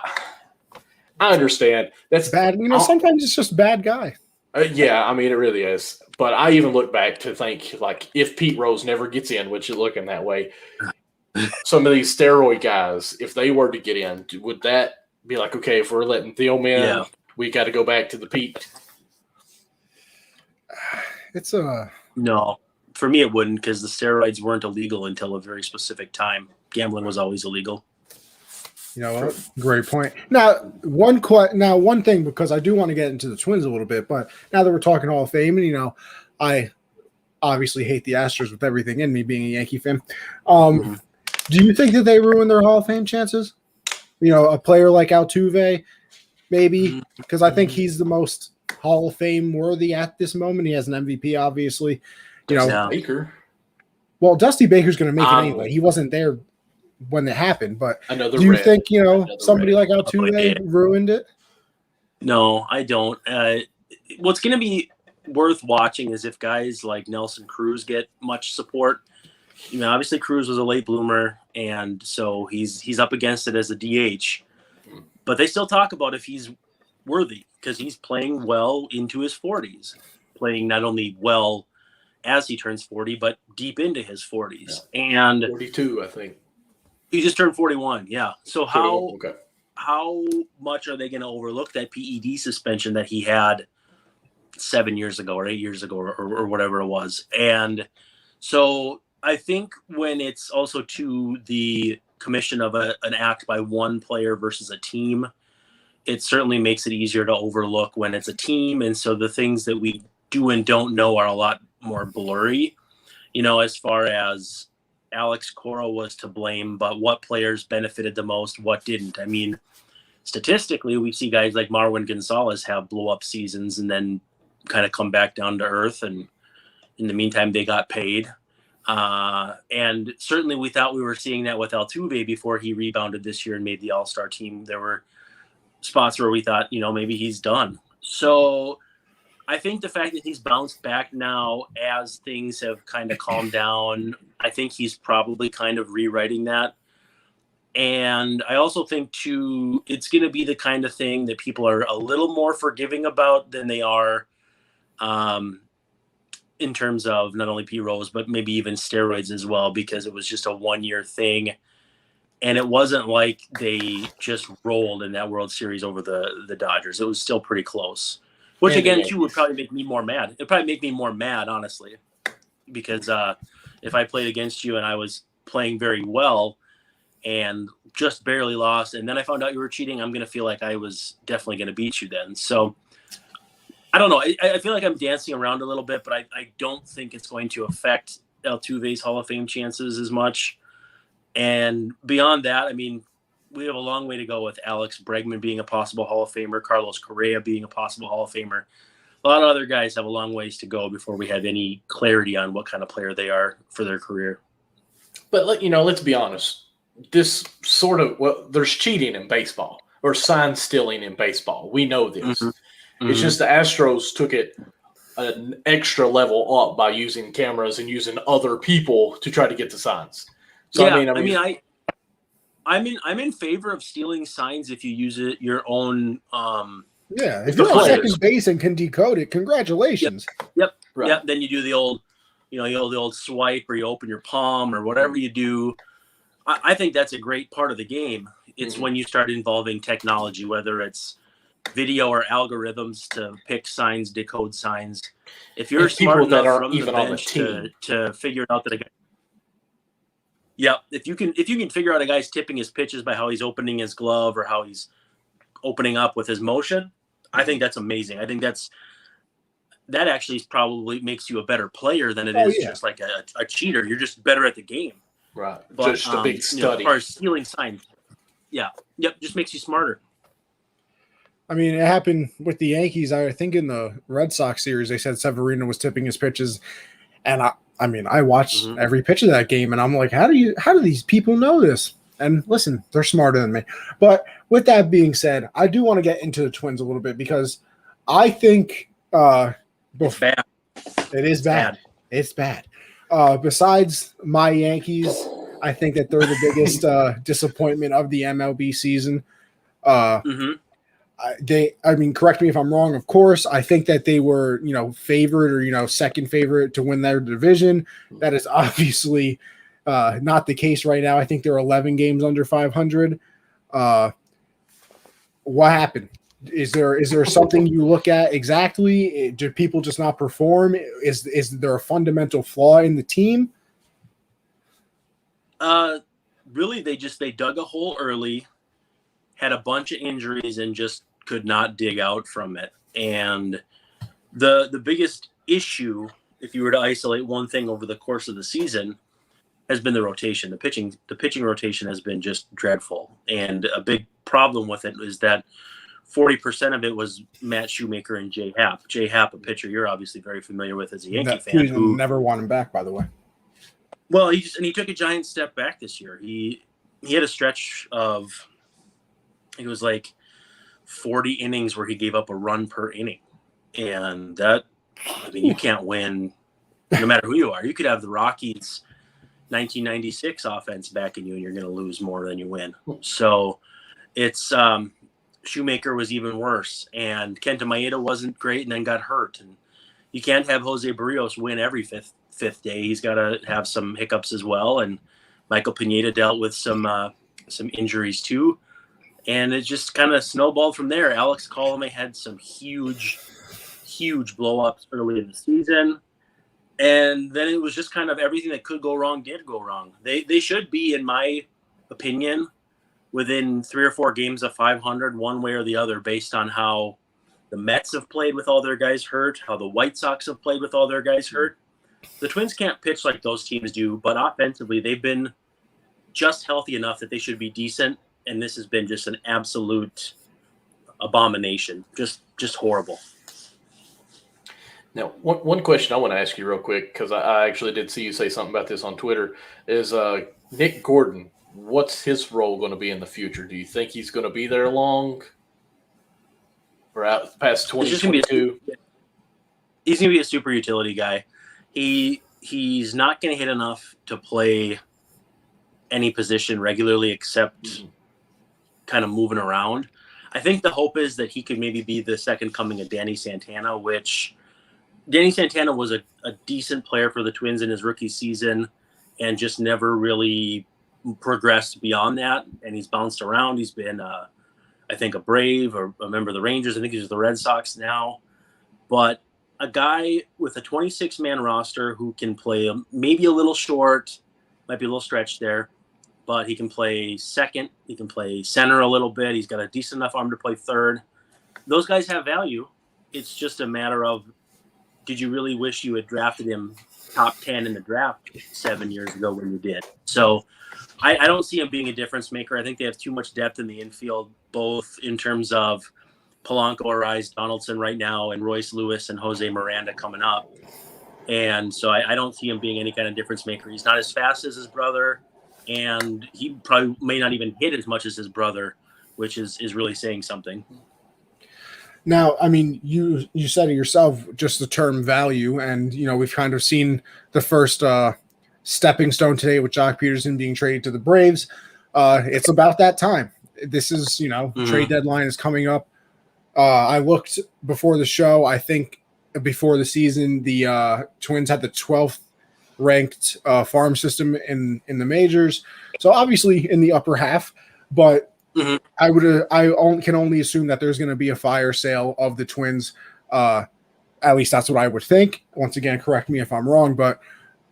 understand. That's bad. Sometimes it's just bad guy. Yeah, I mean, it really is. But I even look back to think, like, if Pete Rose never gets in, which is looking that way, some of these steroid guys, if they were to get in, would that be like, okay, if we're letting Theo in, we got to go back to the Pete? No. For me, it wouldn't, because the steroids weren't illegal until a very specific time. Gambling was always illegal. You know what? Great point. Now, one thing, because I do want to get into the Twins a little bit, but now that we're talking Hall of Fame, and I obviously hate the Astros with everything in me, being a Yankee fan. Do you think that they ruined their Hall of Fame chances? A player like Altuve, maybe, because I think he's the most Hall of Fame worthy at this moment. He has an MVP, obviously. Baker. Well, Dusty Baker's going to make it anyway. He wasn't there when it happened, but do you think somebody like Altuve ruined it? No, I don't. What's going to be worth watching is if guys like Nelson Cruz get much support. Obviously Cruz was a late bloomer, and so he's up against it as a DH. But they still talk about if he's worthy, because he's playing well into his 40s, playing not only well as he turns 40, but deep into his 40s. Yeah. And 42, I think. He just turned 41, yeah. So how much are they going to overlook that PED suspension that he had 7 years ago or 8 years ago or whatever it was? And so I think when it's also to the commission of an act by one player versus a team, it certainly makes it easier to overlook when it's a team. And so the things that we do and don't know are a lot more blurry, as far as Alex Cora was to blame, but what players benefited the most, what didn't. I mean, statistically, we see guys like Marwin Gonzalez have blow-up seasons and then kind of come back down to earth, and in the meantime, they got paid. And certainly we thought we were seeing that with Altuve before he rebounded this year and made the All-Star team. There were spots where we thought, maybe he's done. So I think the fact that he's bounced back now as things have kind of calmed down, I think he's probably kind of rewriting that. And I also think, too, it's going to be the kind of thing that people are a little more forgiving about than they are in terms of not only P. Rose, but maybe even steroids as well, because it was just a one-year thing. And it wasn't like they just rolled in that World Series over the Dodgers. It was still pretty close. Which, again, too, would probably make me more mad. It'd probably make me more mad, honestly, because if I played against you and I was playing very well and just barely lost, and then I found out you were cheating, I'm going to feel like I was definitely going to beat you then. So, I don't know. I feel like I'm dancing around a little bit, but I don't think it's going to affect Altuve's Hall of Fame chances as much. And beyond that, I mean, we have a long way to go with Alex Bregman being a possible Hall of Famer, Carlos Correa being a possible Hall of Famer. A lot of other guys have a long ways to go before we have any clarity on what kind of player they are for their career. But, let's be honest. This there's cheating in baseball or sign stealing in baseball. We know this. Mm-hmm. It's just the Astros took it an extra level up by using cameras and using other people to try to get the signs. So, yeah, I'm in favor of stealing signs if you use it your own. If you're on second base and can decode it, congratulations. Yep. Right. Yep. Then you do the old, the old swipe, or you open your palm, or whatever you do. I think that's a great part of the game. It's when you start involving technology, whether it's video or algorithms to pick signs, decode signs. If you're smart enough from the bench to figure out that a guy. Yeah, if you can figure out a guy's tipping his pitches by how he's opening his glove or how he's opening up with his motion, I think that's amazing. I think that actually probably makes you a better player than it is just like a cheater. You're just better at the game. Right. But, just a big study. As far as stealing signs, just makes you smarter. I mean, it happened with the Yankees. I think in the Red Sox series, they said Severino was tipping his pitches, and I mean, I watched every pitch of that game, and I'm like, how do these people know this? And listen, they're smarter than me. But with that being said, I do want to get into the Twins a little bit because I think it's bad. It is bad. It's bad. Besides my Yankees, I think that they're the biggest disappointment of the MLB season. I mean, correct me if I'm wrong, of course. I think that they were, favored or, second favorite to win their division. That is obviously not the case right now. I think they're 11 games under 500. What happened? Is there something you look at exactly? Do people just not perform? Is there a fundamental flaw in the team? Really, they dug a hole early, had a bunch of injuries, and just could not dig out from it. And the biggest issue, if you were to isolate one thing over the course of the season, has been the rotation. The pitching rotation has been just dreadful. And a big problem with it is that 40% of it was Matt Shoemaker and Jay Happ. Jay Happ, a pitcher you're obviously very familiar with as a Yankee fan. Who never want him back, by the way. Well, he took a giant step back this year. He had a stretch of, it was like 40 innings where he gave up a run per inning. And that, I mean, you can't win no matter who you are. You could have the Rockies 1996 offense back in you and you're going to lose more than you win. So it's Shoemaker was even worse. And Kenta Maeda wasn't great and then got hurt. And you can't have Jose Barrios win every fifth day. He's got to have some hiccups as well. And Michael Pineda dealt with some injuries too. And it just kind of snowballed from there. Alex Colomé had some huge blow-ups early in the season. And then it was just kind of everything that could go wrong did go wrong. They should be, in my opinion, within 3 or 4 games of 500, one way or the other, based on how the Mets have played with all their guys hurt, how the White Sox have played with all their guys hurt. The Twins can't pitch like those teams do, but offensively, they've been just healthy enough that they should be decent. And this has been just an absolute abomination, just horrible. Now, one question I want to ask you real quick, because I actually did see you say something about this on Twitter, is Nick Gordon. What's his role going to be in the future? Do you think he's going to be there long or out past 2022? He's going to be a super utility guy. He's not going to hit enough to play any position regularly except kind of moving around. I think the hope is that he could maybe be the second coming of Danny Santana, which Danny Santana was a decent player for the Twins in his rookie season and just never really progressed beyond that. And he's bounced around. He's been, I think, a Brave or a member of the Rangers. I think he's with the Red Sox now. But a guy with a 26-man roster who can play maybe a little short, might be a little stretched there, but he can play second. He can play center a little bit. He's got a decent enough arm to play third. Those guys have value. It's just a matter of, did you really wish you had drafted him top 10 in the draft 7 years ago when you did? So I don't see him being a difference maker. I think they have too much depth in the infield, both in terms of Polanco, Arise, Donaldson right now, and Royce Lewis and Jose Miranda coming up. And so I don't see him being any kind of difference maker. He's not as fast as his brother, and he probably may not even hit as much as his brother, which is really saying something. Now, I mean, you said it yourself, just the term value, and, we've kind of seen the first stepping stone today with Jock Peterson being traded to the Braves. It's about that time. This is, trade deadline is coming up. I looked before the show. I think before the season, the Twins had the 12th ranked farm system in the majors. So obviously in the upper half, but I can only assume that there's going to be a fire sale of the Twins. At least that's what I would think. Once again, correct me if I'm wrong, but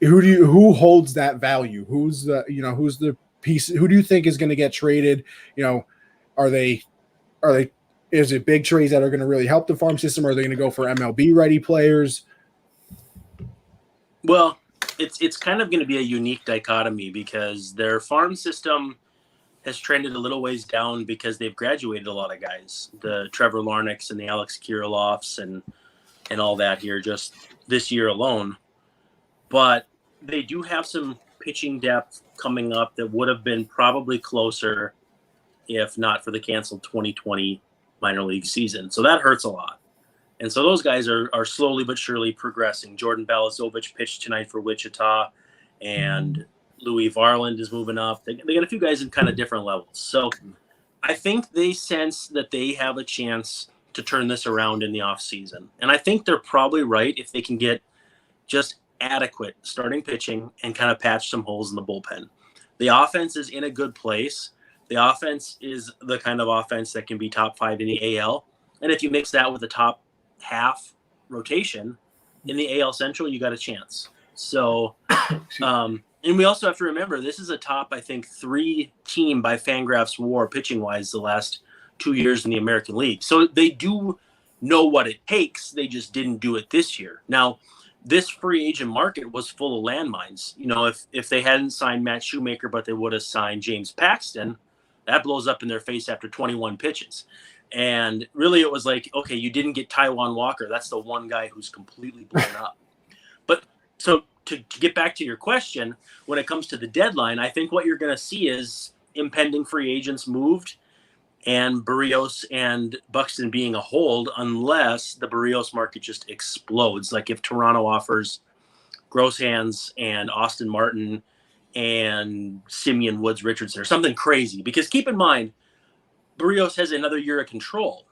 who holds that value? Who's the piece? Who do you think is going to get traded? Is it big trades that are going to really help the farm system? Or are they going to go for MLB ready players? Well, it's kind of going to be a unique dichotomy because their farm system has trended a little ways down because they've graduated a lot of guys, the Trevor Larnacks and the Alex Kirilloffs and all that here just this year alone. But they do have some pitching depth coming up that would have been probably closer if not for the canceled 2020 minor league season. So that hurts a lot. And so those guys are slowly but surely progressing. Jordan Balazovic pitched tonight for Wichita, and Louis Varland is moving up. They got a few guys in kind of different levels. So I think they sense that they have a chance to turn this around in the offseason. And I think they're probably right if they can get just adequate starting pitching and kind of patch some holes in the bullpen. The offense is in a good place. The offense is the kind of offense that can be top 5 in the AL. And if you mix that with the top half rotation in the AL Central, you got a chance. So, and we also have to remember, this is a top, I think, 3 team by Fangraphs WAR pitching wise the last 2 years in the American League. So they do know what it takes. They just didn't do it this year. Now, this free agent market was full of landmines. You know, if they hadn't signed Matt Shoemaker, but they would have signed James Paxton, that blows up in their face after 21 pitches. And really it was like, okay, you didn't get Taijuan Walker. That's the one guy who's completely blown up. But so to get back to your question, when it comes to the deadline, I think what you're going to see is impending free agents moved and Barrios and Buxton being a hold, unless the Barrios market just explodes. Like if Toronto offers Gross Hands and Austin Martin and Simeon Woods Richardson or something crazy. Because keep in mind, Barrios has another year of control.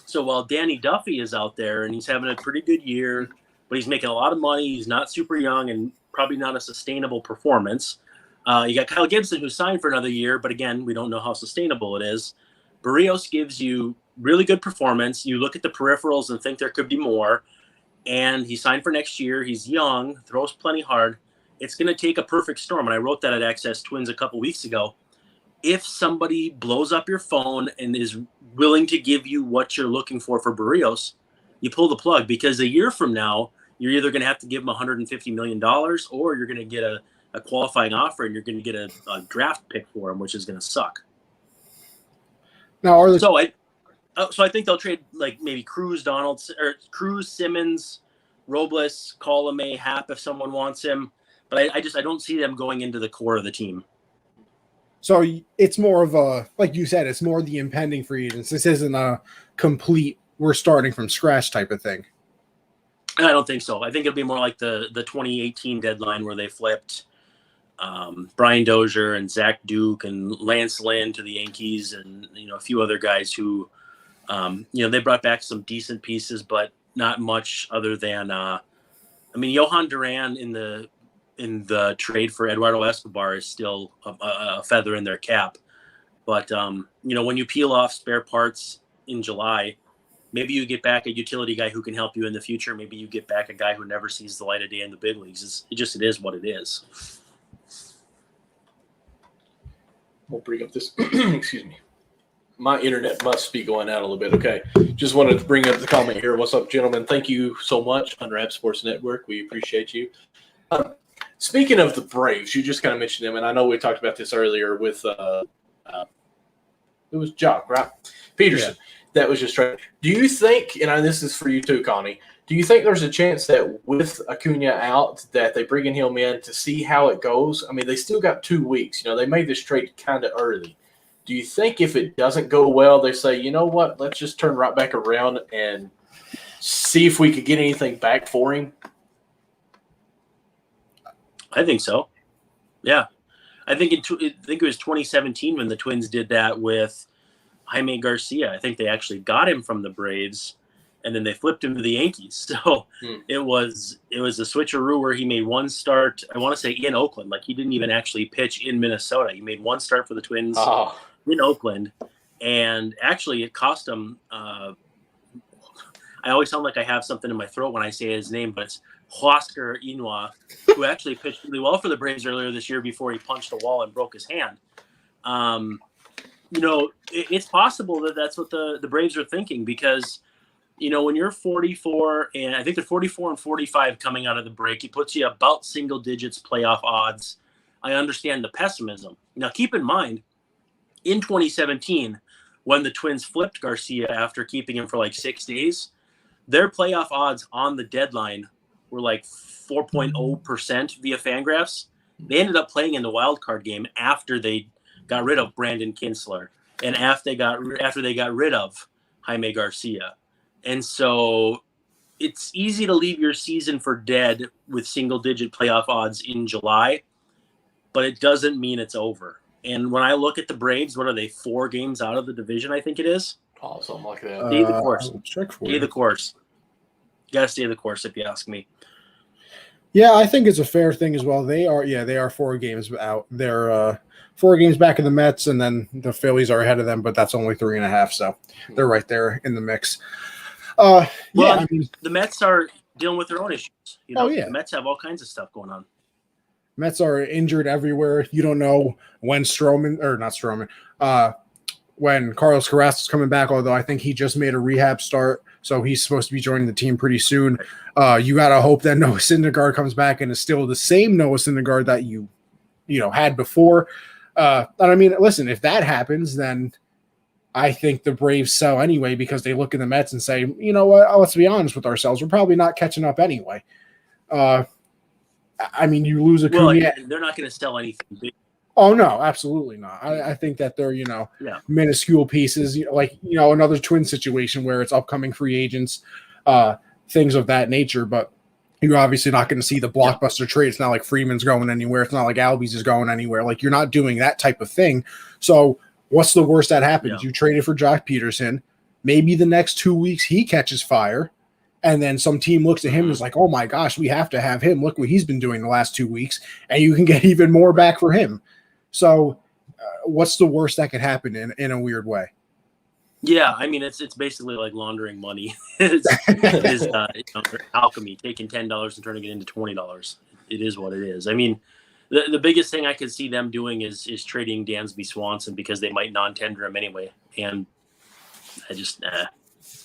So while Danny Duffy is out there and he's having a pretty good year, but he's making a lot of money, he's not super young and probably not a sustainable performance. You got Kyle Gibson who signed for another year, but again, we don't know how sustainable it is. Barrios gives you really good performance. You look at the peripherals and think there could be more. And he signed for next year. He's young, throws plenty hard. It's going to take a perfect storm. And I wrote that at Access Twins a couple weeks ago. If somebody blows up your phone and is willing to give you what you're looking for Barrios, you pull the plug, because a year from now, you're either going to have to give him $150 million or you're going to get a qualifying offer and you're going to get a draft pick for him, which is going to suck. Now, so I think they'll trade like maybe Cruz, Simmons, Robles, Colomé, Happ if someone wants him. But I don't see them going into the core of the team. So it's more of a, like you said, it's more the impending free agents. This isn't a docomplete, we're starting from scratch type of thing. I don't think so. I think it'll be more like the 2018 deadline where they flipped Brian Dozier and Zach Duke and Lance Lynn to the Yankees and, a few other guys who, they brought back some decent pieces, but not much other than, Johan Duran in the trade for Eduardo Escobar is still a feather in their cap. But, when you peel off spare parts in July, maybe you get back a utility guy who can help you in the future. Maybe you get back a guy who never sees the light of day in the big leagues. It is what it is. We'll bring up this. Excuse me. My internet must be going out a little bit. Okay. Just wanted to bring up the comment here. What's up, gentlemen? Thank you so much on Rap Sports Network. We appreciate you. Speaking of the Braves, you just kind of mentioned them, and I know we talked about this earlier with it was Jock, right? Peterson. Yeah. That was just right. Do you think, and this is for you too, Connie, do you think there's a chance that with Acuna out that they bring him in to see how it goes? I mean, they still got 2 weeks. They made this trade kind of early. Do you think if it doesn't go well, they say, you know what, let's just turn right back around and see if we could get anything back for him? I think so. Yeah. I think it was 2017 when the Twins did that with Jaime Garcia. I think they actually got him from the Braves, and then they flipped him to the Yankees. So it was a switcheroo where he made one start, I want to say in Oakland. Like he didn't even actually pitch in Minnesota. He made one start for the Twins in Oakland, and actually it cost him. I always sound like I have something in my throat when I say his name, but it's Huascar Inua, who actually pitched really well for the Braves earlier this year before he punched the wall and broke his hand. It's possible that that's what the Braves are thinking, because, when you're 44, and I think they're 44 and 45 coming out of the break, it puts you about single digits playoff odds. I understand the pessimism. Now, keep in mind, in 2017, when the Twins flipped Garcia after keeping him for like 6 days, their playoff odds on the deadline were like 4.0% via Fangraphs. They ended up playing in the wild card game after they got rid of Brandon Kinsler and after they got rid of Jaime Garcia. And so it's easy to leave your season for dead with single-digit playoff odds in July, but it doesn't mean it's over. And when I look at the Braves, what are they, 4 games out of the division, I think it is? Oh, something like that. Stay the course. Stay the course. You got to stay the course, if you ask me. Yeah, I think it's a fair thing as well. They are 4 games out. They're 4 games back of the Mets, and then the Phillies are ahead of them, but that's only 3.5, so they're right there in the mix. I mean, the Mets are dealing with their own issues. The Mets have all kinds of stuff going on. Mets are injured everywhere. You don't know when when Carlos Carrasco's coming back, although I think he just made a rehab start, so he's supposed to be joining the team pretty soon. You got to hope that Noah Syndergaard comes back and is still the same Noah Syndergaard that you had before. And I mean, listen, if that happens, then I think the Braves sell anyway because they look at the Mets and say, you know what, let's be honest with ourselves. We're probably not catching up anyway. I mean, you lose a Cunha. They're not going to sell anything big. Oh, no, absolutely not. I think that they're, minuscule pieces, another Twin situation where it's upcoming free agents, things of that nature. But you're obviously not going to see the blockbuster trade. It's not like Freeman's going anywhere. It's not like Albies is going anywhere. Like, you're not doing that type of thing. So what's the worst that happens? Yeah. You traded for Josh Peterson. Maybe the next 2 weeks he catches fire. And then some team looks at him and is like, oh, my gosh, we have to have him. Look what he's been doing the last 2 weeks. And you can get even more back for him. So what's the worst that could happen in a weird way? Yeah, I mean, it's basically like laundering money. it's alchemy, taking $10 and turning it into $20. It is what it is. I mean, the biggest thing I could see them doing is trading Dansby Swanson because they might non-tender him anyway. And I just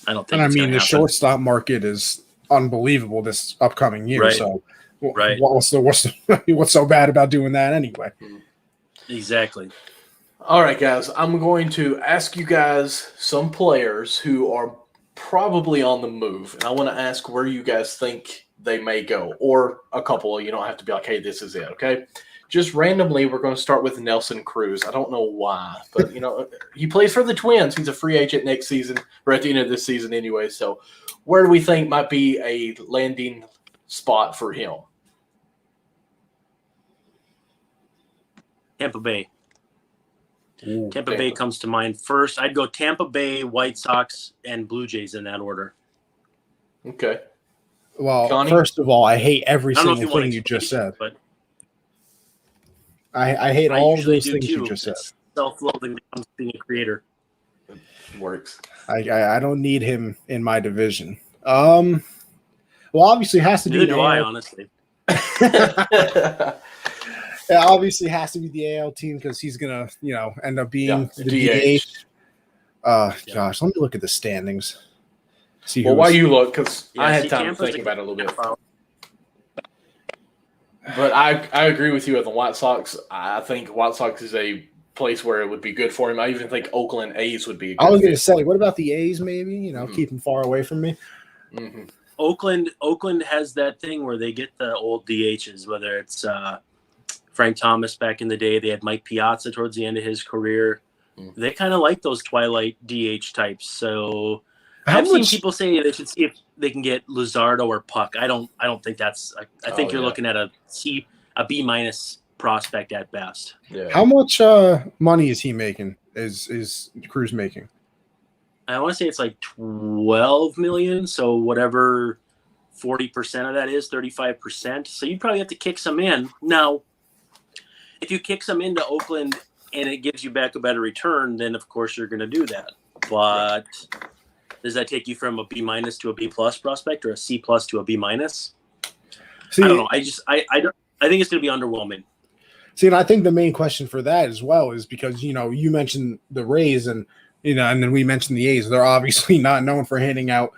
I don't think. And I mean, the shortstop market is unbelievable this upcoming year. Right. So, right. What's so bad about doing that anyway? Exactly. All right, guys. I'm going to ask you guys some players who are probably on the move, and I want to ask where you guys think they may go, or a couple. You don't have to be like, "Hey, this is it." Okay. Just randomly, we're going to start with Nelson Cruz. I don't know why, but he plays for the Twins. He's a free agent next season, or at the end of this season anyway. So, where do we think might be a landing spot for him? Tampa Bay. Ooh, Tampa Bay comes to mind first. I'd go Tampa Bay, White Sox, and Blue Jays in that order. Okay. Well, Connie? First of all, I hate every single thing you just said. But I hate all of those things you just said. Self-loathing becomes being a creator. It works. I don't need him in my division. Well, obviously it has to be. Neither do I, honestly. It obviously has to be the AL team because he's gonna, end up being the DH. Gosh, let me look at the standings. See. Well, while you look, because I had time to think about it a little bit. But I agree with you with the White Sox. I think White Sox is a place where it would be good for him. I even think Oakland A's would be a good I was going to fit. say, what about the A's maybe? Keep them far away from me. Mm-hmm. Oakland has that thing where they get the old DHs, whether it's Frank Thomas back in the day. They had Mike Piazza towards the end of his career. Mm-hmm. They kind of like those twilight DH types. So I've seen people say they should see if they can get Luzardo or Puck. I don't think that's. I think you're looking at a B- prospect at best. Yeah. How much money is he making? Is Cruz making? I want to say it's like 12 million. So whatever 40% of that is, 35%. So you probably have to kick some in. Now, if you kick some into Oakland and it gives you back a better return, then of course you're going to do that. But does that take you from a B- to a B+ prospect or a C+ to a B-? See, I don't know. I think it's going to be underwhelming. See, and I think the main question for that as well is because, you mentioned the Rays and then we mentioned the A's. They're obviously not known for handing out,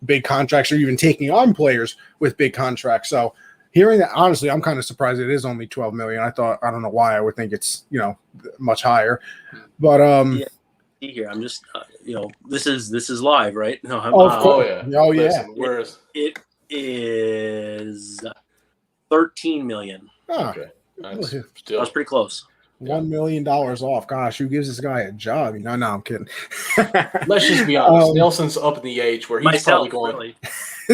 big contracts or even taking on players with big contracts. So, hearing that, honestly, I'm kind of surprised it is only 12 million. I don't know why I would think it's, much higher, but Yeah. Here, I'm just, this is live, right? No, of course. Oh yeah. Listen, it is 13 million. Oh, okay. That's That still was pretty close. $1 million off. Gosh, who gives this guy a job? No, I'm kidding. Let's just be honest. Nelson's up in the age where he's probably going. Really.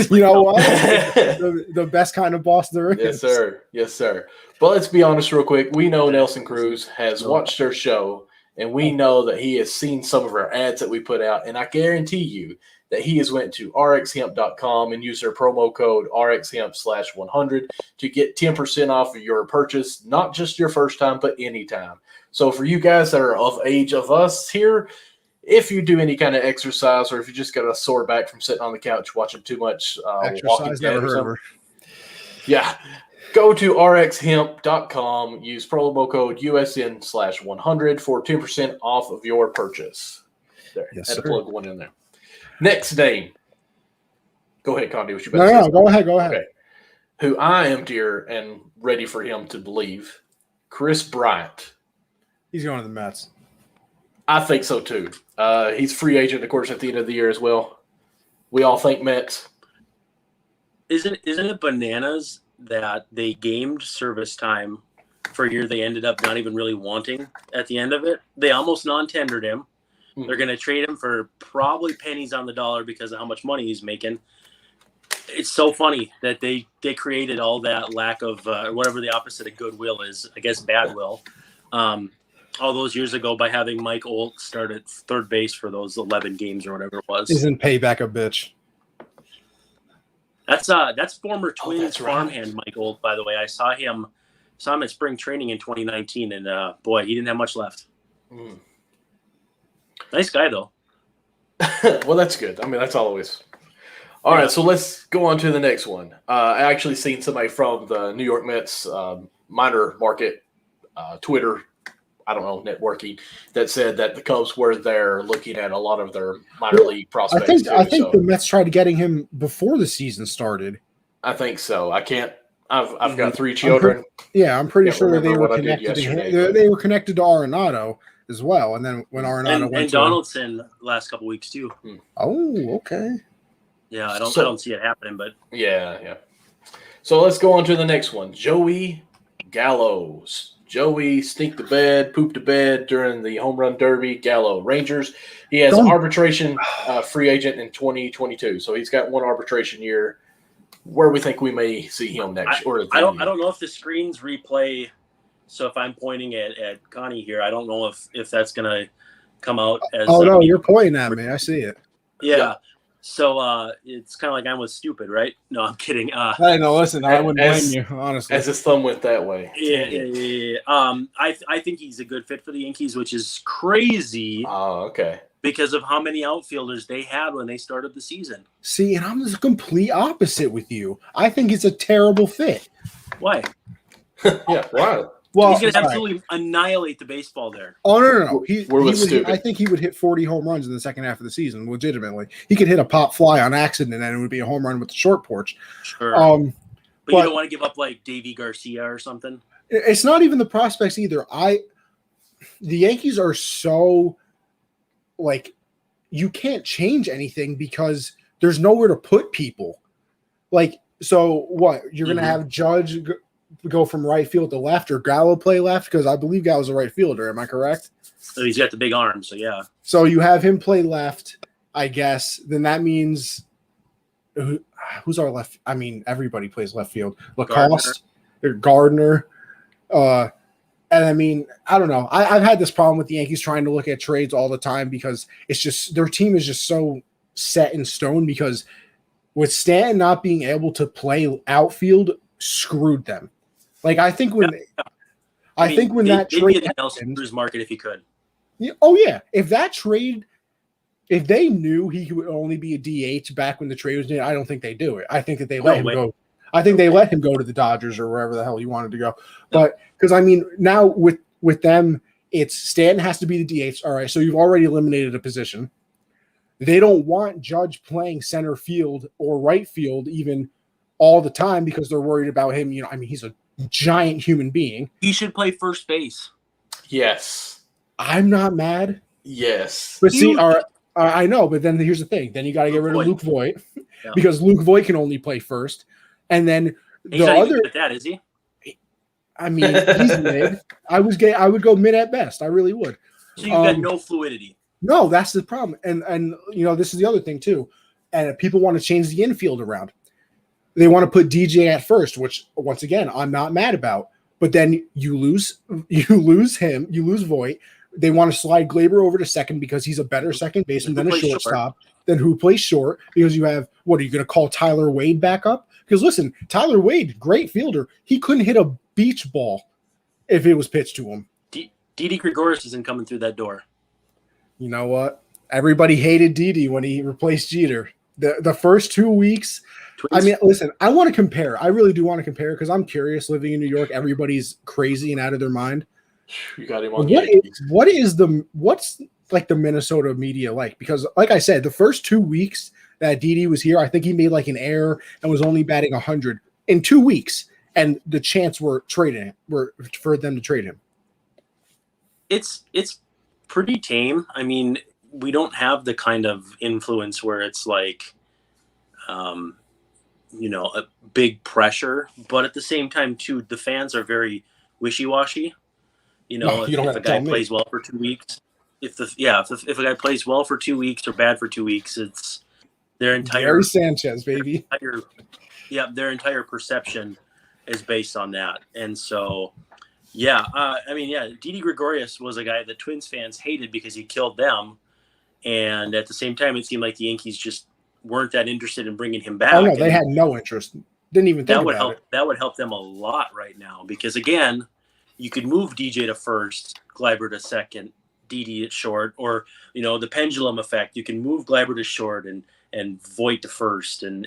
You know what? the best kind of boss there is. Yes, sir. Yes, sir. But let's be honest real quick. We know Nelson Cruz has watched our show, and we know that he has seen some of our ads that we put out, and I guarantee you that he has went to rxhemp.com and used their promo code rxhemp/100 to get 10% off of your purchase, not just your first time, but any time. So for you guys that are of age of us here, if you do any kind of exercise or if you just got a sore back from sitting on the couch watching too much Walking Exercise, Dead never or heard of something, her. yeah, go to rxhemp.com, use promo code USN/100 for 10% off of your purchase. There, Yes, had to sir. plug one in there. Next name. Go ahead, Condi. What you about to say? No, go ahead. Okay. Who I am dear and ready for him to believe, Chris Bryant. He's going to the Mets. I think so too. He's free agent, of course, at the end of the year as well. We all think Mets. Isn't it bananas that they gamed service time for a year they ended up not even really wanting at the end of it? They almost non-tendered him. Mm-hmm. They're going to trade him for probably pennies on the dollar because of how much money he's making. It's so funny that they created all that lack of whatever the opposite of goodwill is, I guess bad will, all those years ago by having Mike Olt start at third base for those 11 games or whatever it was. Isn't payback a bitch? That's former Twins that's right. farmhand Mike Olt, by the way. I saw him at spring training in 2019, and boy, he didn't have much left. Mm. Nice guy though. Well, that's good. I mean, that's always. All right, so let's go on to the next one. I actually seen somebody from the New York Mets minor market Twitter, I don't know, networking, that said that the Cubs were there looking at a lot of their minor league prospects. I think the Mets tried getting him before the season started. I think so. I can't. I've got 3 children. I'm pretty Can't sure they remember were what I did connected to yesterday, him. but- They were connected to Arenado as well, and then when Arenado went and to Donaldson last couple weeks too. Oh, okay. Yeah, I don't see it happening, but Yeah. So let's go on to the next one. Joey Gallows. Joey stink the bed, poop the bed during the home run derby. Gallo Rangers. He has an arbitration free agent in 2022, so he's got one arbitration year. Where we think we may see him next, I don't know if the screens replay. So if I'm pointing at Connie here, I don't know if that's gonna come out as. Oh no, you're pointing at me. I see it. Yeah. So it's kind of like I'm with stupid, right? No, I'm kidding. Hey, no, listen, I wouldn't blame you, honestly. As his thumb went that way. Yeah. I think he's a good fit for the Yankees, which is crazy. Oh, okay. Because of how many outfielders they had when they started the season. See, and I'm the complete opposite with you. I think it's a terrible fit. Why? Yeah, wow. Well, he's going to absolutely annihilate the baseball there. Oh, no. Stupid. I think he would hit 40 home runs in the second half of the season, legitimately. He could hit a pop fly on accident, and it would be a home run with the short porch. Sure. But you don't want to give up like Davy Garcia or something? It's not even the prospects either. The Yankees are so, like, you can't change anything because there's nowhere to put people. Like, so what? You're going to have Judge go from right field to left, or Gallo play left? Because I believe Gallo's a right fielder. Am I correct? So he's got the big arm, so yeah. So you have him play left, I guess. Then that means who's our left? I mean, everybody plays left field. Lacoste, Gardner. And I mean, I don't know. I've had this problem with the Yankees trying to look at trades all the time because it's just their team is just so set in stone because with Stanton not being able to play outfield screwed them. Like I think when that trade happened, Cruz market if he could. Oh yeah, if they knew he would only be a DH back when the trade was made, I don't think they do it. I think that they let him go. I think they let him go to the Dodgers or wherever the hell he wanted to go. But because I mean, now with them, it's Stanton has to be the DH. All right, so you've already eliminated a position. They don't want Judge playing center field or right field even all the time because they're worried about him. You know, I mean, he's a giant human being. He should play first base. Yes. I'm not mad. Yes. But see, I know, but then here's the thing. Then you got to get rid of Luke Voigt because Luke Voigt can only play first. And then he's not even good at that, is he? I mean, he's mid. I would go mid at best. I really would. So you've got no fluidity. No, that's the problem. And you know, this is the other thing too. And people want to change the infield around. They want to put DJ at first, which once again, I'm not mad about. But then you lose him, you lose Voigt. They want to slide Glaber over to second because he's a better second baseman than a shortstop. Then who plays short? Because you have, what are you going to call Tyler Wade back up? Because listen, Tyler Wade, great fielder. He couldn't hit a beach ball if it was pitched to him. Didi Gregorius isn't coming through that door. You know what? Everybody hated Didi when he replaced Jeter. The first 2 weeks. Twins. I mean, listen, I want to compare. I really do want to compare because I'm curious. Living in New York, everybody's crazy and out of their mind. You got him on what's like the Minnesota media like? Because like I said, the first 2 weeks that Didi was here, I think he made like an error and was only batting 100 in 2 weeks. And the chance were for them to trade him. It's pretty tame. I mean, we don't have the kind of influence where it's like, a big pressure. But at the same time, too, the fans are very wishy-washy. If a guy plays well for 2 weeks, if a guy plays well for 2 weeks or bad for 2 weeks, it's their entire Gary Sanchez, baby. Their entire perception is based on that, and so. Didi Gregorius was a guy that Twins fans hated because he killed them, and at the same time, it seemed like the Yankees just weren't that interested in bringing him back. Oh no, they had no interest. Didn't even think about it. That would help them a lot right now because again, you could move DJ to first, Gleiber to second, Didi at short, or the pendulum effect. You can move Gleiber to short and Voigt to first and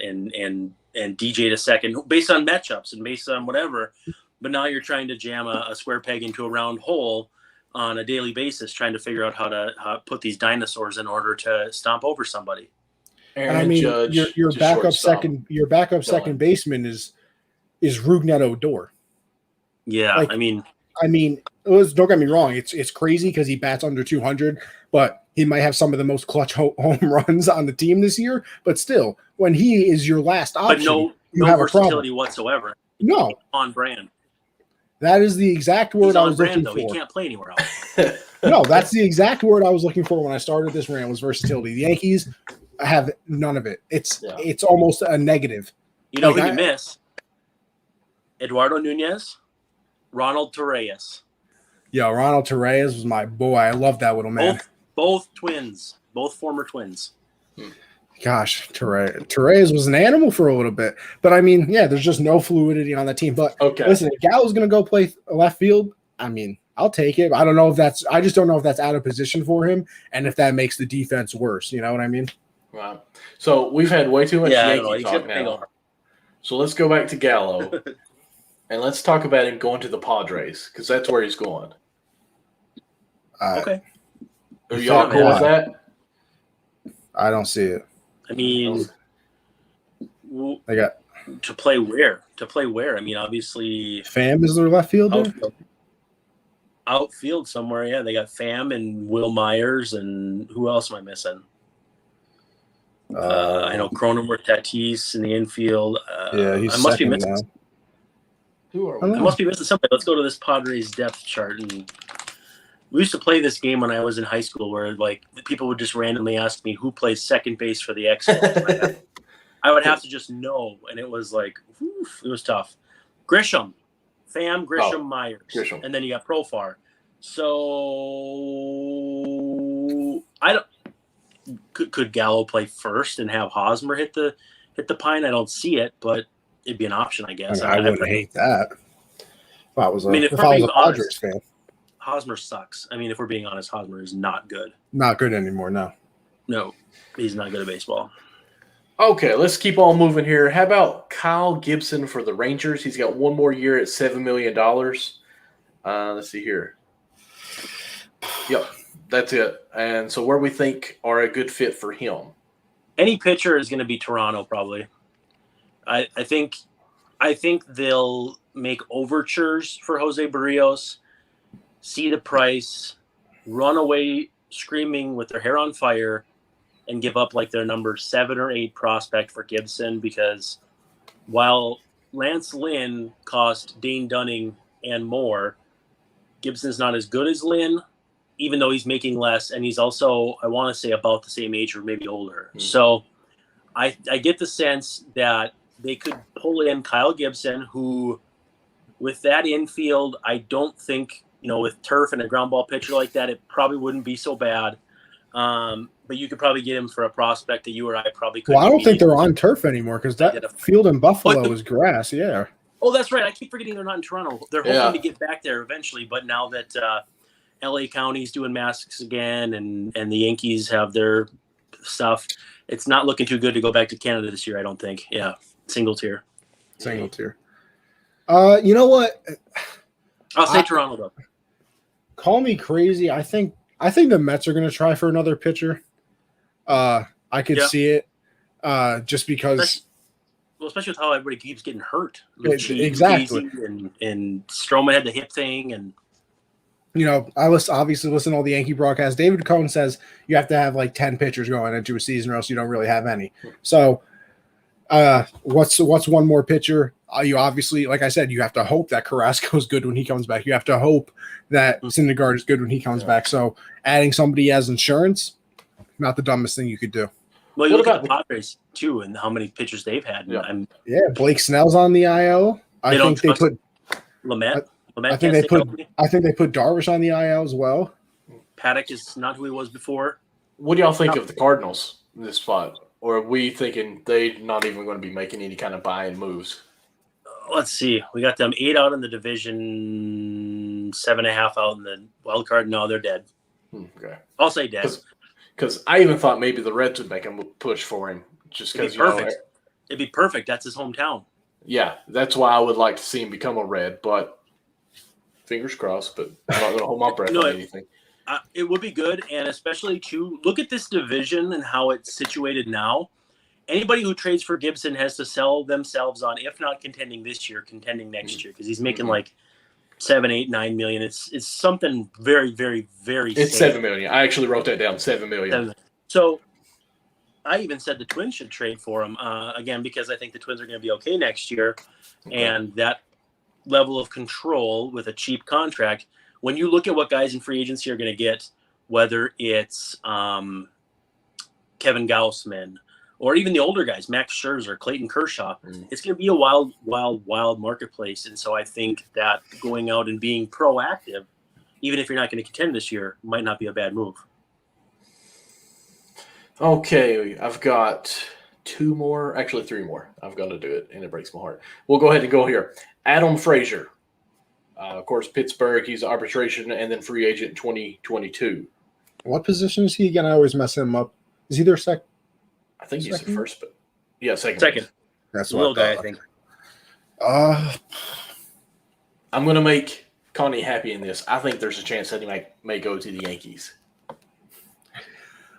DJ to second based on matchups and based on whatever. But now you're trying to jam a square peg into a round hole on a daily basis, trying to figure out how to put these dinosaurs in order to stomp over somebody. And I mean, your backup second baseman is Rougned Odor. Yeah, I mean, don't get me wrong. It's crazy because he bats under 200, but he might have some of the most clutch home runs on the team this year. But still, when he is your last option, but no versatility whatsoever. No, on brand. That is the exact word I was looking for. He can't play anywhere else. No, that's the exact word I was looking for when I started this rant was versatility. The Yankees have none of it. It's almost a negative. Who you miss? Eduardo Nunez, Ronald Torreyes. Yeah, Ronald Torreyes was my boy. I love that little man. Both twins. Both former twins. Gosh, Torreyes was an animal for a little bit. But, I mean, there's just no fluidity on the team. But, listen, if Gallo's going to go play left field, I mean, I'll take it. I just don't know if that's out of position for him and if that makes the defense worse. You know what I mean? Wow. So we've had way too much Yankee talk now. So let's go back to Gallo and let's talk about him going to the Padres because that's where he's going. Okay. Are y'all cool with that? I don't see it. I mean, I got to play where? I mean, obviously, Pham is their left fielder. Outfield somewhere, yeah. They got Pham and Will Myers, and who else am I missing? I know Cronenworth, Tatis in the infield. He's I must be second missing. now. Who are we? I must be missing somebody. Let's go to this Padres depth chart. And we used to play this game when I was in high school, where like people would just randomly ask me who plays second base for the Expos. I would have to just know, and it was like, it was tough. Grisham, Pham, Grisham, Myers, and then you got Profar. So I don't. Could Gallo play first and have Hosmer hit the pine? I don't see it, but it'd be an option, I guess. I wouldn't hate that. If I was a Padres fan. Hosmer sucks. I mean, if we're being honest, Hosmer is not good. Not good anymore, no. No, he's not good at baseball. Okay, let's keep on moving here. How about Kyle Gibson for the Rangers? He's got one more year at $7 million. Let's see here. Yep, that's it. And so where we think are a good fit for him? Any pitcher is going to be Toronto, probably. I think they'll make overtures for Jose Barrios, see the price, run away screaming with their hair on fire, and give up like their number 7 or 8 prospect for Gibson, because while Lance Lynn cost Dane Dunning and more, Gibson's not as good as Lynn, even though he's making less, and he's also, I want to say, about the same age or maybe older. So I get the sense that they could pull in Kyle Gibson, who, with that infield, I don't think, with turf and a ground ball pitcher like that, it probably wouldn't be so bad. But you could probably get him for a prospect that you or I probably couldn't. Well, I don't think they're on turf anymore because that field in Buffalo is grass. Yeah. Oh, that's right. I keep forgetting they're not in Toronto. They're hoping to get back there eventually, but now that LA County's doing masks again and the Yankees have their stuff, it's not looking too good to go back to Canada this year, I don't think. Yeah, single tier. You know what? I'll say Toronto, though. Call me crazy. I think the Mets are going to try for another pitcher. I could see it just because. Especially with how everybody keeps getting hurt. Exactly. And Stroman had the hip thing. And I obviously listen to all the Yankee broadcasts. David Cohn says you have to have like 10 pitchers going into a season or else you don't really have any. So what's one more pitcher? You obviously, like I said, you have to hope that Carrasco is good when he comes back. You have to hope that Syndergaard is good when he comes back. So adding somebody as insurance, not the dumbest thing you could do. Well, you look at the Padres too, and how many pitchers they've had. Blake Snell's on the IL. I think they put Lamet. I think they put Darvish on the IL as well. Paddock is not who he was before. What do y'all think of the Cardinals in this spot? Or are we thinking they're not even going to be making any kind of buy-in moves? Let's see. We got them 8 out in the division, 7.5 out in the wild card. No, they're dead. Okay. I'll say dead. Because I even thought maybe the Reds would make a push for him. Just because it'd be perfect. That's his hometown. Yeah, that's why I would like to see him become a Red. But fingers crossed. But I'm not going to hold my breath on anything. It would be good, and especially to look at this division and how it's situated now. Anybody who trades for Gibson has to sell themselves on, if not contending this year, contending next year, because he's making like 7, 8, 9 million. It's something very, very, very. It's safe. 7 million. I actually wrote that down. 7 million. So I even said the Twins should trade for him again, because I think the Twins are going to be okay next year, and that level of control with a cheap contract. When you look at what guys in free agency are going to get, whether it's Kevin Gausman or even the older guys, Max Scherzer, Clayton Kershaw, it's going to be a wild, wild, wild marketplace. And so I think that going out and being proactive, even if you're not going to contend this year, might not be a bad move. Okay, I've got 2 more, actually 3 more. I've got to do it, and it breaks my heart. We'll go ahead and go here. Adam Frazier. Of course, Pittsburgh, he's arbitration and then free agent in 2022. What position is he again? I always mess him up. Is he their second? I think he's the first, but second. That's the little guy, I think. I'm going to make Connie happy in this. I think there's a chance that he may go to the Yankees.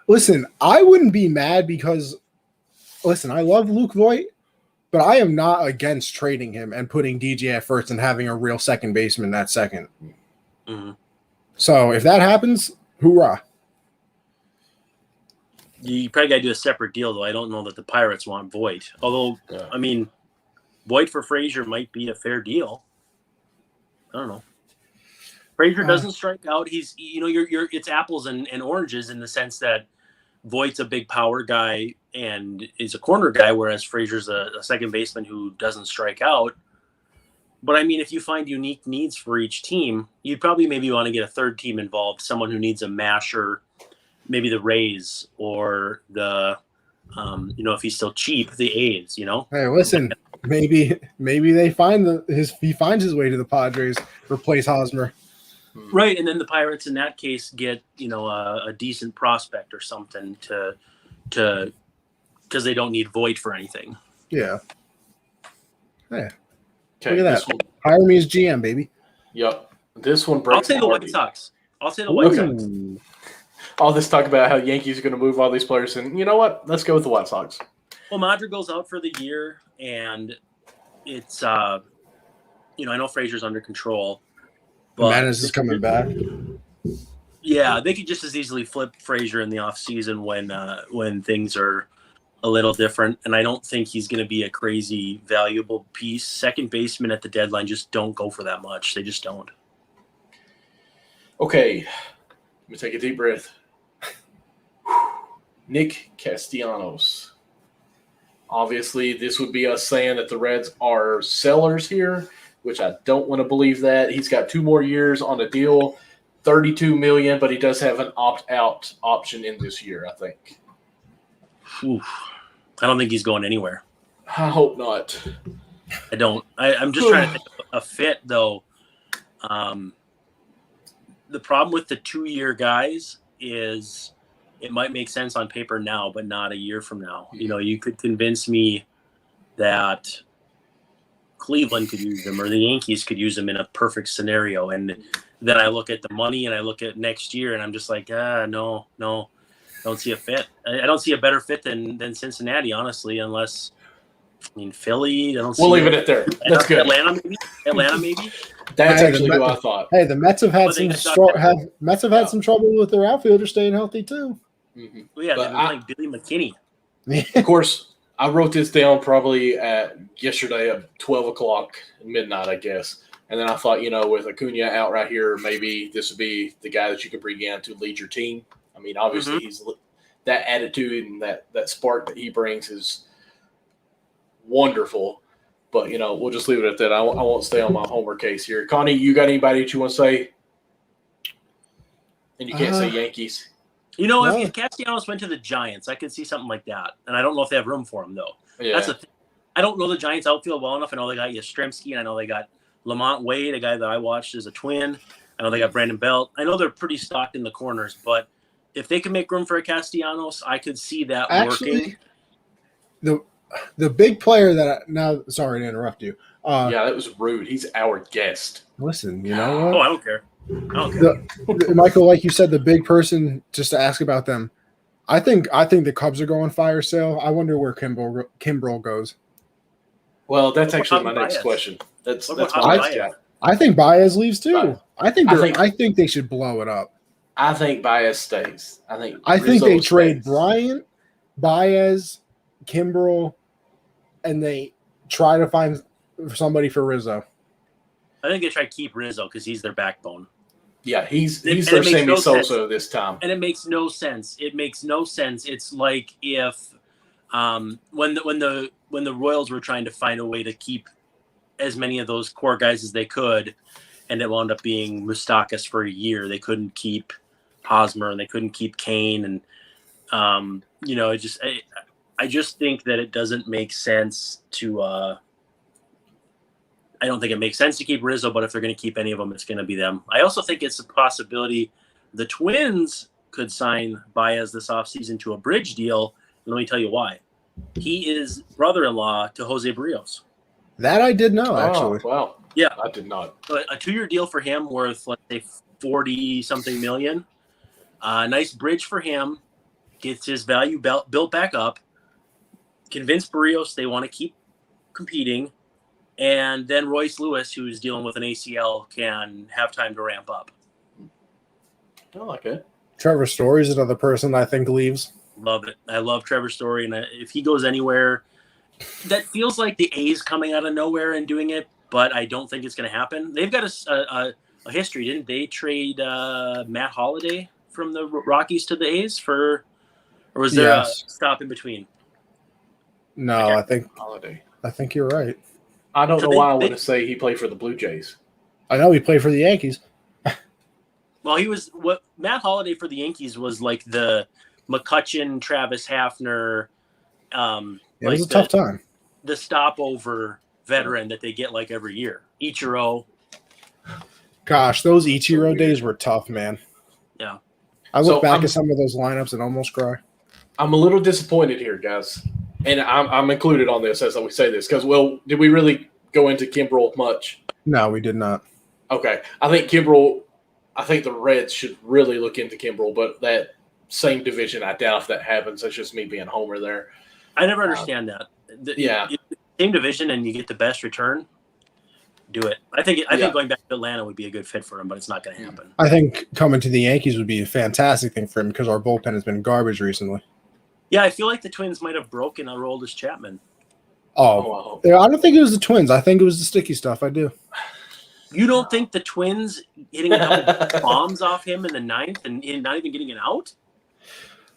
Listen, I wouldn't be mad because, I love Luke Voit, but I am not against trading him and putting DJ at first and having a real second baseman at second. Mm-hmm. So if that happens, hoorah. You probably got to do a separate deal, though. I don't know that the Pirates want Voit. Although, Voit for Frazier might be a fair deal. I don't know. Frazier doesn't strike out. He's, it's apples and oranges in the sense that Voigt's a big power guy and is a corner guy, whereas Frazier's a second baseman who doesn't strike out. But if you find unique needs for each team, you'd probably maybe want to get a third team involved, someone who needs a masher, maybe the Rays or the, if he's still cheap, the A's. Hey, listen, maybe they he finds his way to the Padres, replace Hosmer. Right, and then the Pirates in that case get a decent prospect or something to because they don't need Voit for anything. Yeah. Hey, okay, look at that. Hire me as GM, baby. Yep. This one breaks. I'll say the White Sox. Sox. All this talk about how Yankees are going to move all these players, and you know what? Let's go with the White Sox. Well, Madrigal's out for the year, and it's I know Frazier's under control, but Menace is coming back. Yeah, they could just as easily flip Frazier in the offseason when things are a little different, and I don't think he's going to be a crazy valuable piece. Second baseman at the deadline just don't go for that much. They just don't. Okay, let me take a deep breath. Nick Castellanos. Obviously, this would be us saying that the Reds are sellers here, which I don't want to believe that. He's got 2 more years on a deal, $32 million, but he does have an opt-out option in this year, I think. Oof. I don't think he's going anywhere. I hope not. I don't. I'm just trying to think of a fit, though. The problem with the 2-year guys is it might make sense on paper now, but not a year from now. You could convince me that Cleveland could use them or the Yankees could use them in a perfect scenario. And then I look at the money and I look at next year and I'm just like, no, don't see a fit. I don't see a better fit than Cincinnati, honestly, unless, Philly. We'll leave it at there. That's good. Atlanta, maybe. That's actually who I thought. Hey, the Mets have had some trouble with their outfielders staying healthy too. Mm-hmm. Well, yeah, they've been playing Billy McKinney. Of course, I wrote this down probably at yesterday at 12 o'clock midnight, I guess. And then I thought, with Acuna out right here, maybe this would be the guy that you could bring in to lead your team. Obviously, he's that attitude and that spark that he brings is wonderful. But, we'll just leave it at that. I won't stay on my homer case here. Connie, you got anybody that you want to say? And you can't say Yankees. If Castellanos went to the Giants, I could see something like that. And I don't know if they have room for him, though. Yeah. That's the thing. I don't know the Giants outfield well enough. I know they got Yastrzemski, and I know they got Lamont Wade, a guy that I watched as a twin. I know they got Brandon Belt. I know they're pretty stocked in the corners, but if they can make room for a Castellanos, I could see that working. The big player sorry to interrupt you. That was rude. He's our guest. Listen, you know what? Oh, I don't care. Michael, like you said, the big person, just to ask about them, I think the Cubs are going fire sale. I wonder where Kimbrel goes. Well, that's actually my next question. That's I think Baez leaves too. I think they should blow it up. I think Baez stays. I think they trade Bryant, Baez, Kimbrel, and they try to find somebody for Rizzo. I think they try to keep Rizzo because he's their backbone. Yeah, he's their Sammy Sosa this time. And it makes no sense. It's like if when the Royals were trying to find a way to keep as many of those core guys as they could, and it wound up being Moustakas for a year. They couldn't keep Hosmer and they couldn't keep Kane, and I just think that it doesn't make sense to. I don't think it makes sense to keep Rizzo, but if they're going to keep any of them, it's going to be them. I also think it's a possibility the Twins could sign Baez this offseason to a bridge deal. And let me tell you why. He is brother-in-law to Jose Barrios. That I did know, actually. Wow. Yeah. I did not. A 2-year deal for him worth, let's say, 40-something million. Nice bridge for him. Gets his value built back up. Convince Barrios they want to keep competing. And then Royce Lewis, who's dealing with an ACL, can have time to ramp up. I like it. Trevor Story is another person I think leaves. Love it. I love Trevor Story. And if he goes anywhere, that feels like the A's coming out of nowhere and doing it, but I don't think it's going to happen. They've got a history. Didn't they trade Matt Holliday from the Rockies to the A's or was there a stop in between? No, I think Holliday. I think you're right. I don't know why I want to say he played for the Blue Jays. I know he played for the Yankees. Well, Matt Holliday for the Yankees was like the McCutchen, Travis Hafner. It was a tough time. The stopover veteran that they get like every year. Ichiro. Gosh, those Ichiro days were tough, man. Yeah. I look back at some of those lineups and almost cry. I'm a little disappointed here, guys. And I'm included on this as we say this because, did we really go into Kimbrel much? No, we did not. Okay. I think the Reds should really look into Kimbrel, but that same division, I doubt if that happens. That's just me being Homer there. I never understand that. Yeah. Same division and you get the best return. Do it. I think going back to Atlanta would be a good fit for him, but it's not going to happen. I think coming to the Yankees would be a fantastic thing for him because our bullpen has been garbage recently. Yeah, I feel like the Twins might have broken Aroldis Chapman. Oh, I don't think it was the Twins. I think it was the sticky stuff. I do. You don't think the Twins hitting a couple bombs off him in the ninth and not even getting it out?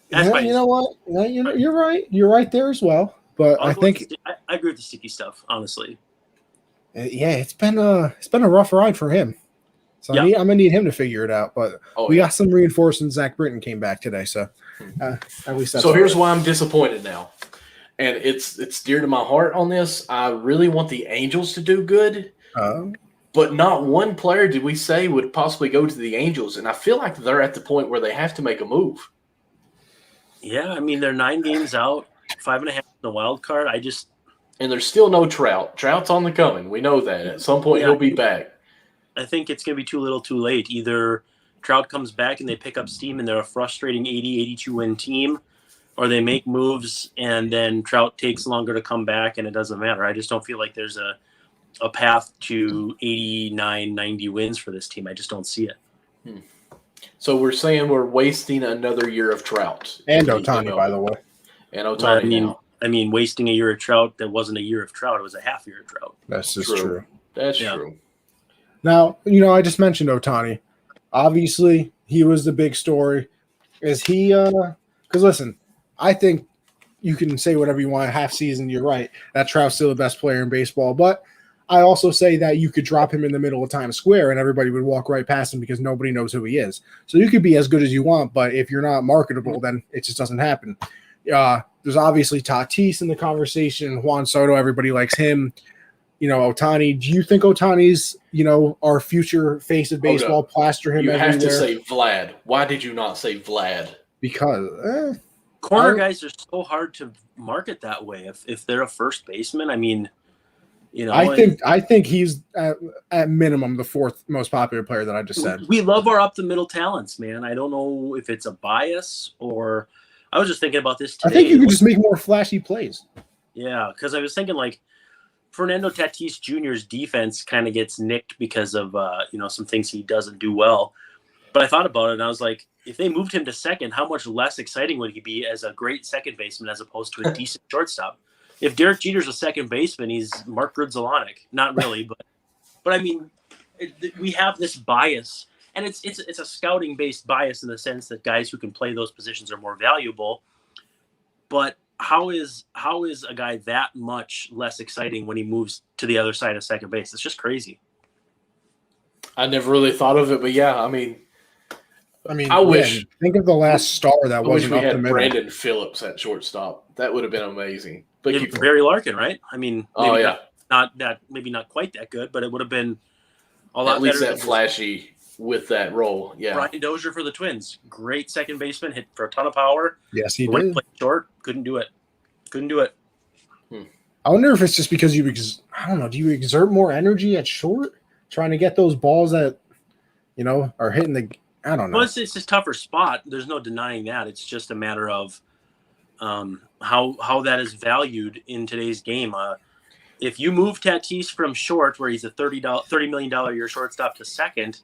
Yeah, you know what? Yeah, you're right. You're right there as well. But I think I agree with the sticky stuff, honestly. Yeah, it's been a rough ride for him. So I'm gonna need him to figure it out. But we got some reinforcements. Zach Britton came back today, so at least that's so. Here's why I'm disappointed now, and it's dear to my heart on this. I really want the Angels to do good, but not one player did we say would possibly go to the Angels, and I feel like they're at the point where they have to make a move. Yeah, I mean they're 9 games out, 5.5 in the wild card. And there's still no Trout. Trout's on the coming. We know that. At some point, he'll be back. I think it's going to be too little too late. Either Trout comes back and they pick up steam and they're a frustrating 80, 82-win team, or they make moves and then Trout takes longer to come back and it doesn't matter. I just don't feel like there's a path to 89, 90 wins for this team. I just don't see it. So we're saying we're wasting another year of Trout. And Ohtani, by the way. And Ohtani I mean, wasting a year of Trout, that wasn't a year of Trout. It was a half year of Trout. That's just true. That's true. Now, I just mentioned Ohtani. Obviously, he was the big story. Is he because listen, I think you can say whatever you want, half season, you're right. That Trout's still the best player in baseball. But I also say that you could drop him in the middle of Times Square and everybody would walk right past him because nobody knows who he is. So you could be as good as you want, but if you're not marketable, then it just doesn't happen. There's obviously Tatis in the conversation. Juan Soto, everybody likes him. Ohtani. Do you think Ohtani's, our future face of baseball? Plaster him everywhere. You have to say Vlad. Why did you not say Vlad? Because corner guys are so hard to market that way. If they're a first baseman, I mean, I think he's at minimum the fourth most popular player that I just said. We love our up the middle talents, man. I don't know if it's a bias or I was just thinking about this today. I think you could just make more flashy plays. Yeah, because I was thinking like Fernando Tatis Jr.'s defense kind of gets nicked because of some things he doesn't do well. But I thought about it and I was like, if they moved him to second, how much less exciting would he be as a great second baseman as opposed to a decent shortstop? If Derek Jeter's a second baseman, he's Mark Grudzielanek. Not really, but I mean, we have this bias. And it's a scouting-based bias in the sense that guys who can play those positions are more valuable. But how is a guy that much less exciting when he moves to the other side of second base? It's just crazy. I never really thought of it, but yeah, I mean, I wish. Think of the last star that wasn't up the middle. Brandon Phillips at shortstop. That would have been amazing. But Barry Larkin, right? I mean, maybe not quite that good, but it would have been a lot at least better that flashy. With that role, yeah. Brian Dozier for the Twins, great second baseman, hit for a ton of power. Yes, he did. Played short, couldn't do it. I wonder if it's just because do you exert more energy at short, trying to get those balls that, are hitting the. I don't know. Well, it's a tougher spot. There's no denying that. It's just a matter of how that is valued in today's game. If you move Tatis from short, where he's a $30 million a year shortstop, to second.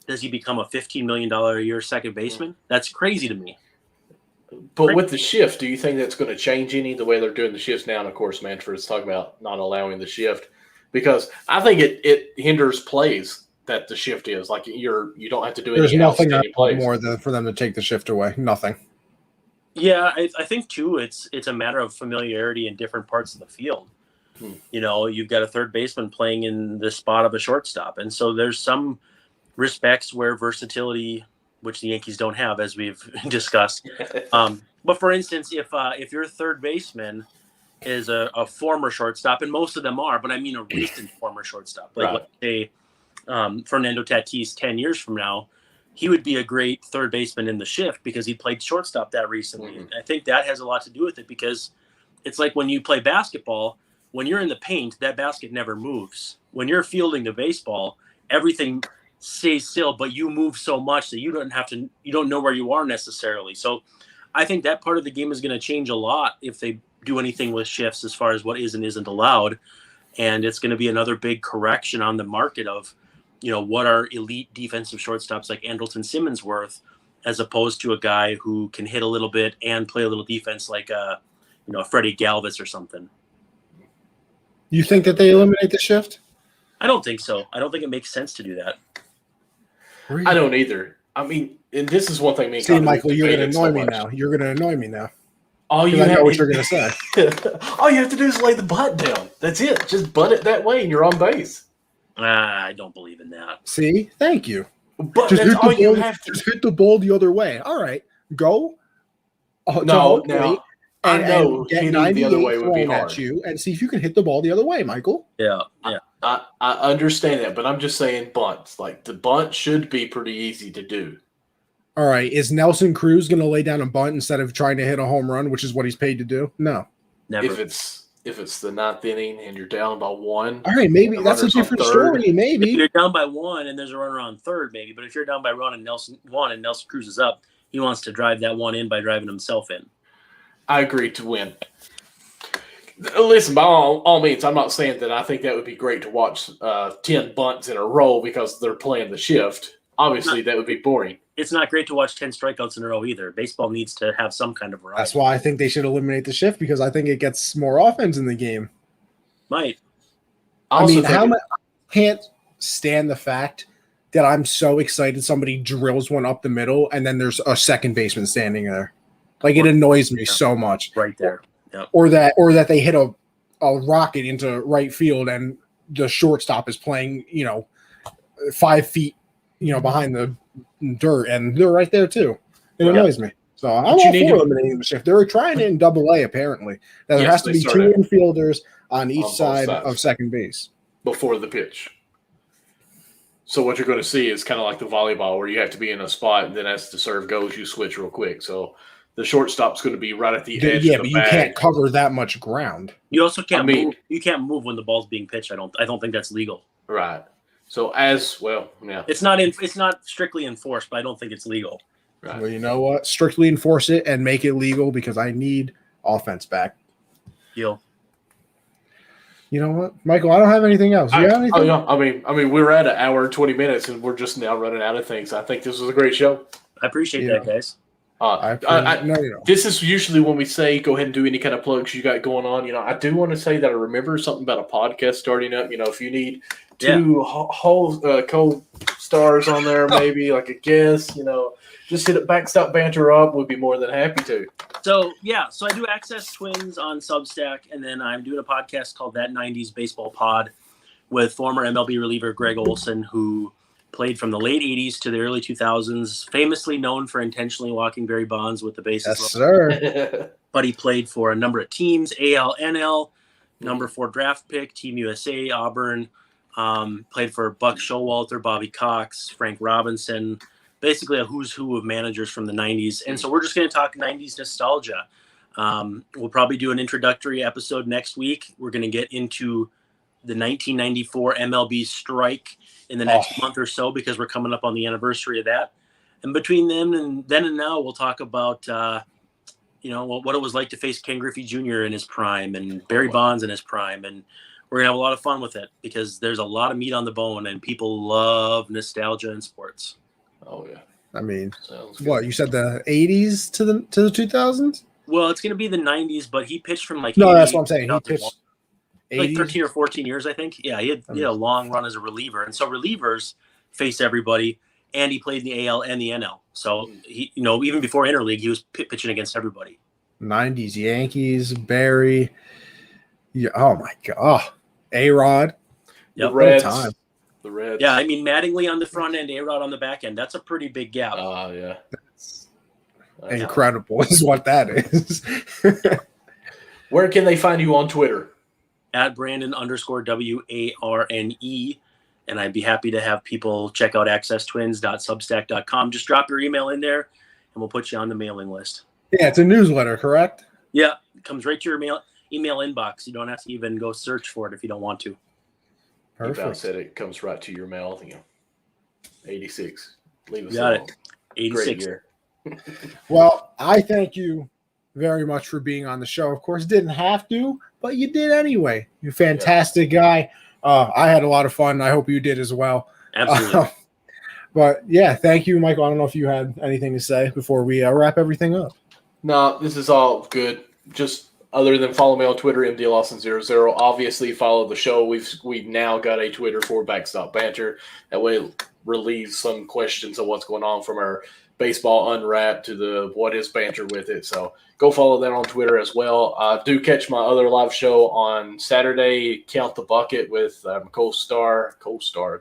Does he become a $15 million a year second baseman? That's crazy to me. But with the shift, do you think that's going to change the way they're doing the shifts now? And of course, Manfred's talking about not allowing the shift because I think it hinders plays that the shift is like you don't have to do There's nothing more than for them to take the shift away. Nothing. Yeah, I think too. It's a matter of familiarity in different parts of the field. You've got a third baseman playing in the spot of a shortstop, and so there's some respects where versatility, which the Yankees don't have, as we've discussed. But for instance, if your third baseman is a former shortstop, and most of them are, but I mean a recent former shortstop, like let's say Fernando Tatis 10 years from now, he would be a great third baseman in the shift because he played shortstop that recently. And I think that has a lot to do with it because it's like when you play basketball, when you're in the paint, that basket never moves. When you're fielding the baseball, everything stays still, but you move so much that you don't know where you are necessarily. So I think that part of the game is going to change a lot if they do anything with shifts as far as what is and isn't allowed. And it's going to be another big correction on the market of, what are elite defensive shortstops like Andrelton Simmons worth, as opposed to a guy who can hit a little bit and play a little defense like Freddie Galvis or something. You think that they eliminate the shift? I don't think so. I don't think it makes sense to do that. Really? I don't either. I mean, and this is one thing. See, Michael, you're going to annoy me now. You're going to annoy me now. I know what you're going to say. All you have to do is lay the butt down. That's it. Just butt it that way, and you're on base. I don't believe in that. See, thank you. But just that's all you have to. Just hit the ball the other way. All right, go. No, now I know and get hitting the other way would be hard. At you and see if you can hit the ball the other way, Michael. Yeah. I understand that, but I'm just saying bunts. Like the bunt should be pretty easy to do. All right, is Nelson Cruz going to lay down a bunt instead of trying to hit a home run, which is what he's paid to do? No, never. If it's the ninth inning and you're down by one, all right, maybe that's a different story. Maybe if you're down by one and there's a runner on third, maybe. But if you're down by one and Nelson Cruz is up, he wants to drive that one in by driving himself in. I agree to win. Listen, by all means, I'm not saying that I think that would be great to watch 10 bunts in a row because they're playing the shift. Obviously, that would be boring. It's not great to watch 10 strikeouts in a row either. Baseball needs to have some kind of variety. That's why I think they should eliminate the shift, because I think it gets more offense in the game. Might. I mean, I can't stand the fact that I'm so excited somebody drills one up the middle and then there's a second baseman standing there. Like, it annoys me so much. Right there. Yep. Or that they hit a rocket into right field and the shortstop is playing, 5 feet, behind the dirt, and they're right there too. It annoys me. So I'm all for eliminating the shift. They're trying it in Double-A apparently. Now there has to be 2 infielders on each side of second base before the pitch. So what you're going to see is kind of like the volleyball, where you have to be in a spot, and then as the serve goes, you switch real quick. So the shortstop's going to be right at the edge. Yeah, of the but bag. You can't cover that much ground. You also can't move. You can't move when the ball's being pitched. I don't think that's legal. Right. So yeah, it's not strictly enforced, but I don't think it's legal. Right. Well, you know what? Strictly enforce it and make it legal, because I need offense back. Deal. You know what, Michael? I don't have anything else. You have anything? I mean, we're at 1 hour and 20 minutes, and we're just now running out of things. I think this was a great show. I appreciate that, guys. This is usually when we say go ahead and do any kind of plugs you got going on. I do want to say that I remember something about a podcast starting up. If you need 2 whole co-stars on there, maybe like a guest, just hit Backstop Banter up. We'd be more than happy to. So I do Access Twins on Substack, and then I'm doing a podcast called That 90s Baseball Pod with former MLB reliever Greg Olson, who played from the late 80s to the early 2000s, famously known for intentionally walking Barry Bonds with the bases. Yes, sir. But he played for a number of teams, AL, NL, number 4 draft pick, Team USA, Auburn, played for Buck Showalter, Bobby Cox, Frank Robinson, basically a who's who of managers from the 90s. And so we're just going to talk 90s nostalgia. We'll probably do an introductory episode next week. We're going to get into the 1994 MLB strike in the next month or so, because we're coming up on the anniversary of that. And between then and now, we'll talk about, what it was like to face Ken Griffey Jr. in his prime and Barry Bonds in his prime. And we're going to have a lot of fun with it, because there's a lot of meat on the bone, and people love nostalgia in sports. Oh, yeah. I mean, what, you said the 80s to the 2000s? Well, it's going to be the 90s, but he pitched from No, that's what I'm saying. He pitched 80s? 13 or 14 years, I think. Yeah, he had a long run as a reliever. And so relievers face everybody, and he played in the AL and the NL. So, he, even before Interleague, he was pitching against everybody. 90s Yankees, Barry. Yeah, oh, my God. A-Rod. Yep. The Reds. Yeah, I mean, Mattingly on the front end, A-Rod on the back end. That's a pretty big gap. Oh, yeah. That's incredible is what that is. Where can they find you on Twitter? At Brandon_WARNE. And I'd be happy to have people check out accesstwins.substack.com. Just drop your email in there, and we'll put you on the mailing list. Yeah, it's a newsletter, correct? Yeah, it comes right to your email inbox. You don't have to even go search for it if you don't want to. Perfect. You said it comes right to your mail. 86. Leave us Got alone. it. 86. Well, I thank you very much for being on the show. Of course, didn't have to, but you did anyway. You're a fantastic guy. I had a lot of fun. I hope you did as well. Absolutely. But yeah, thank you, Michael. I don't know if you had anything to say before we wrap everything up. No, this is all good. Just other than follow me on Twitter, MDLawson00. Obviously, follow the show. We've now got a Twitter for Backstop Banter. That way, it relieves some questions of what's going on from our baseball unwrapped to the what is banter with it. So go follow that on Twitter as well. Do catch my other live show on Saturday, Count the Bucket with co-star,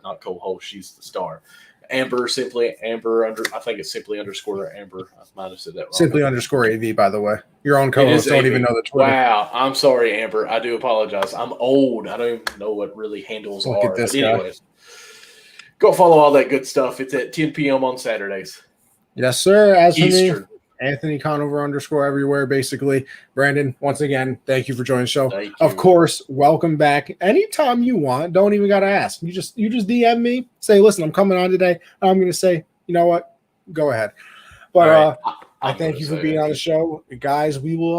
not co-host. She's the star. Amber, I think it's simply underscore Amber. I might have said that wrong. Simply underscore AV, by the way. Your own co-host don't even know the Twitter. Wow. I'm sorry, Amber. I do apologize. I'm old. I don't even know what really handles Look are. at this but anyways, go follow all that good stuff. It's at 10 p.m. on Saturdays. Yes, sir. As for Eastern. me, Anthony Conover underscore everywhere, basically. Brandon, once again, thank you for joining the show. Thank you. Of course, welcome back anytime you want. Don't even got to ask. You just DM me, say, listen, I'm coming on today. I'm going to say, you know what? Go ahead. But All right. I thank you for being on the show. Guys, we will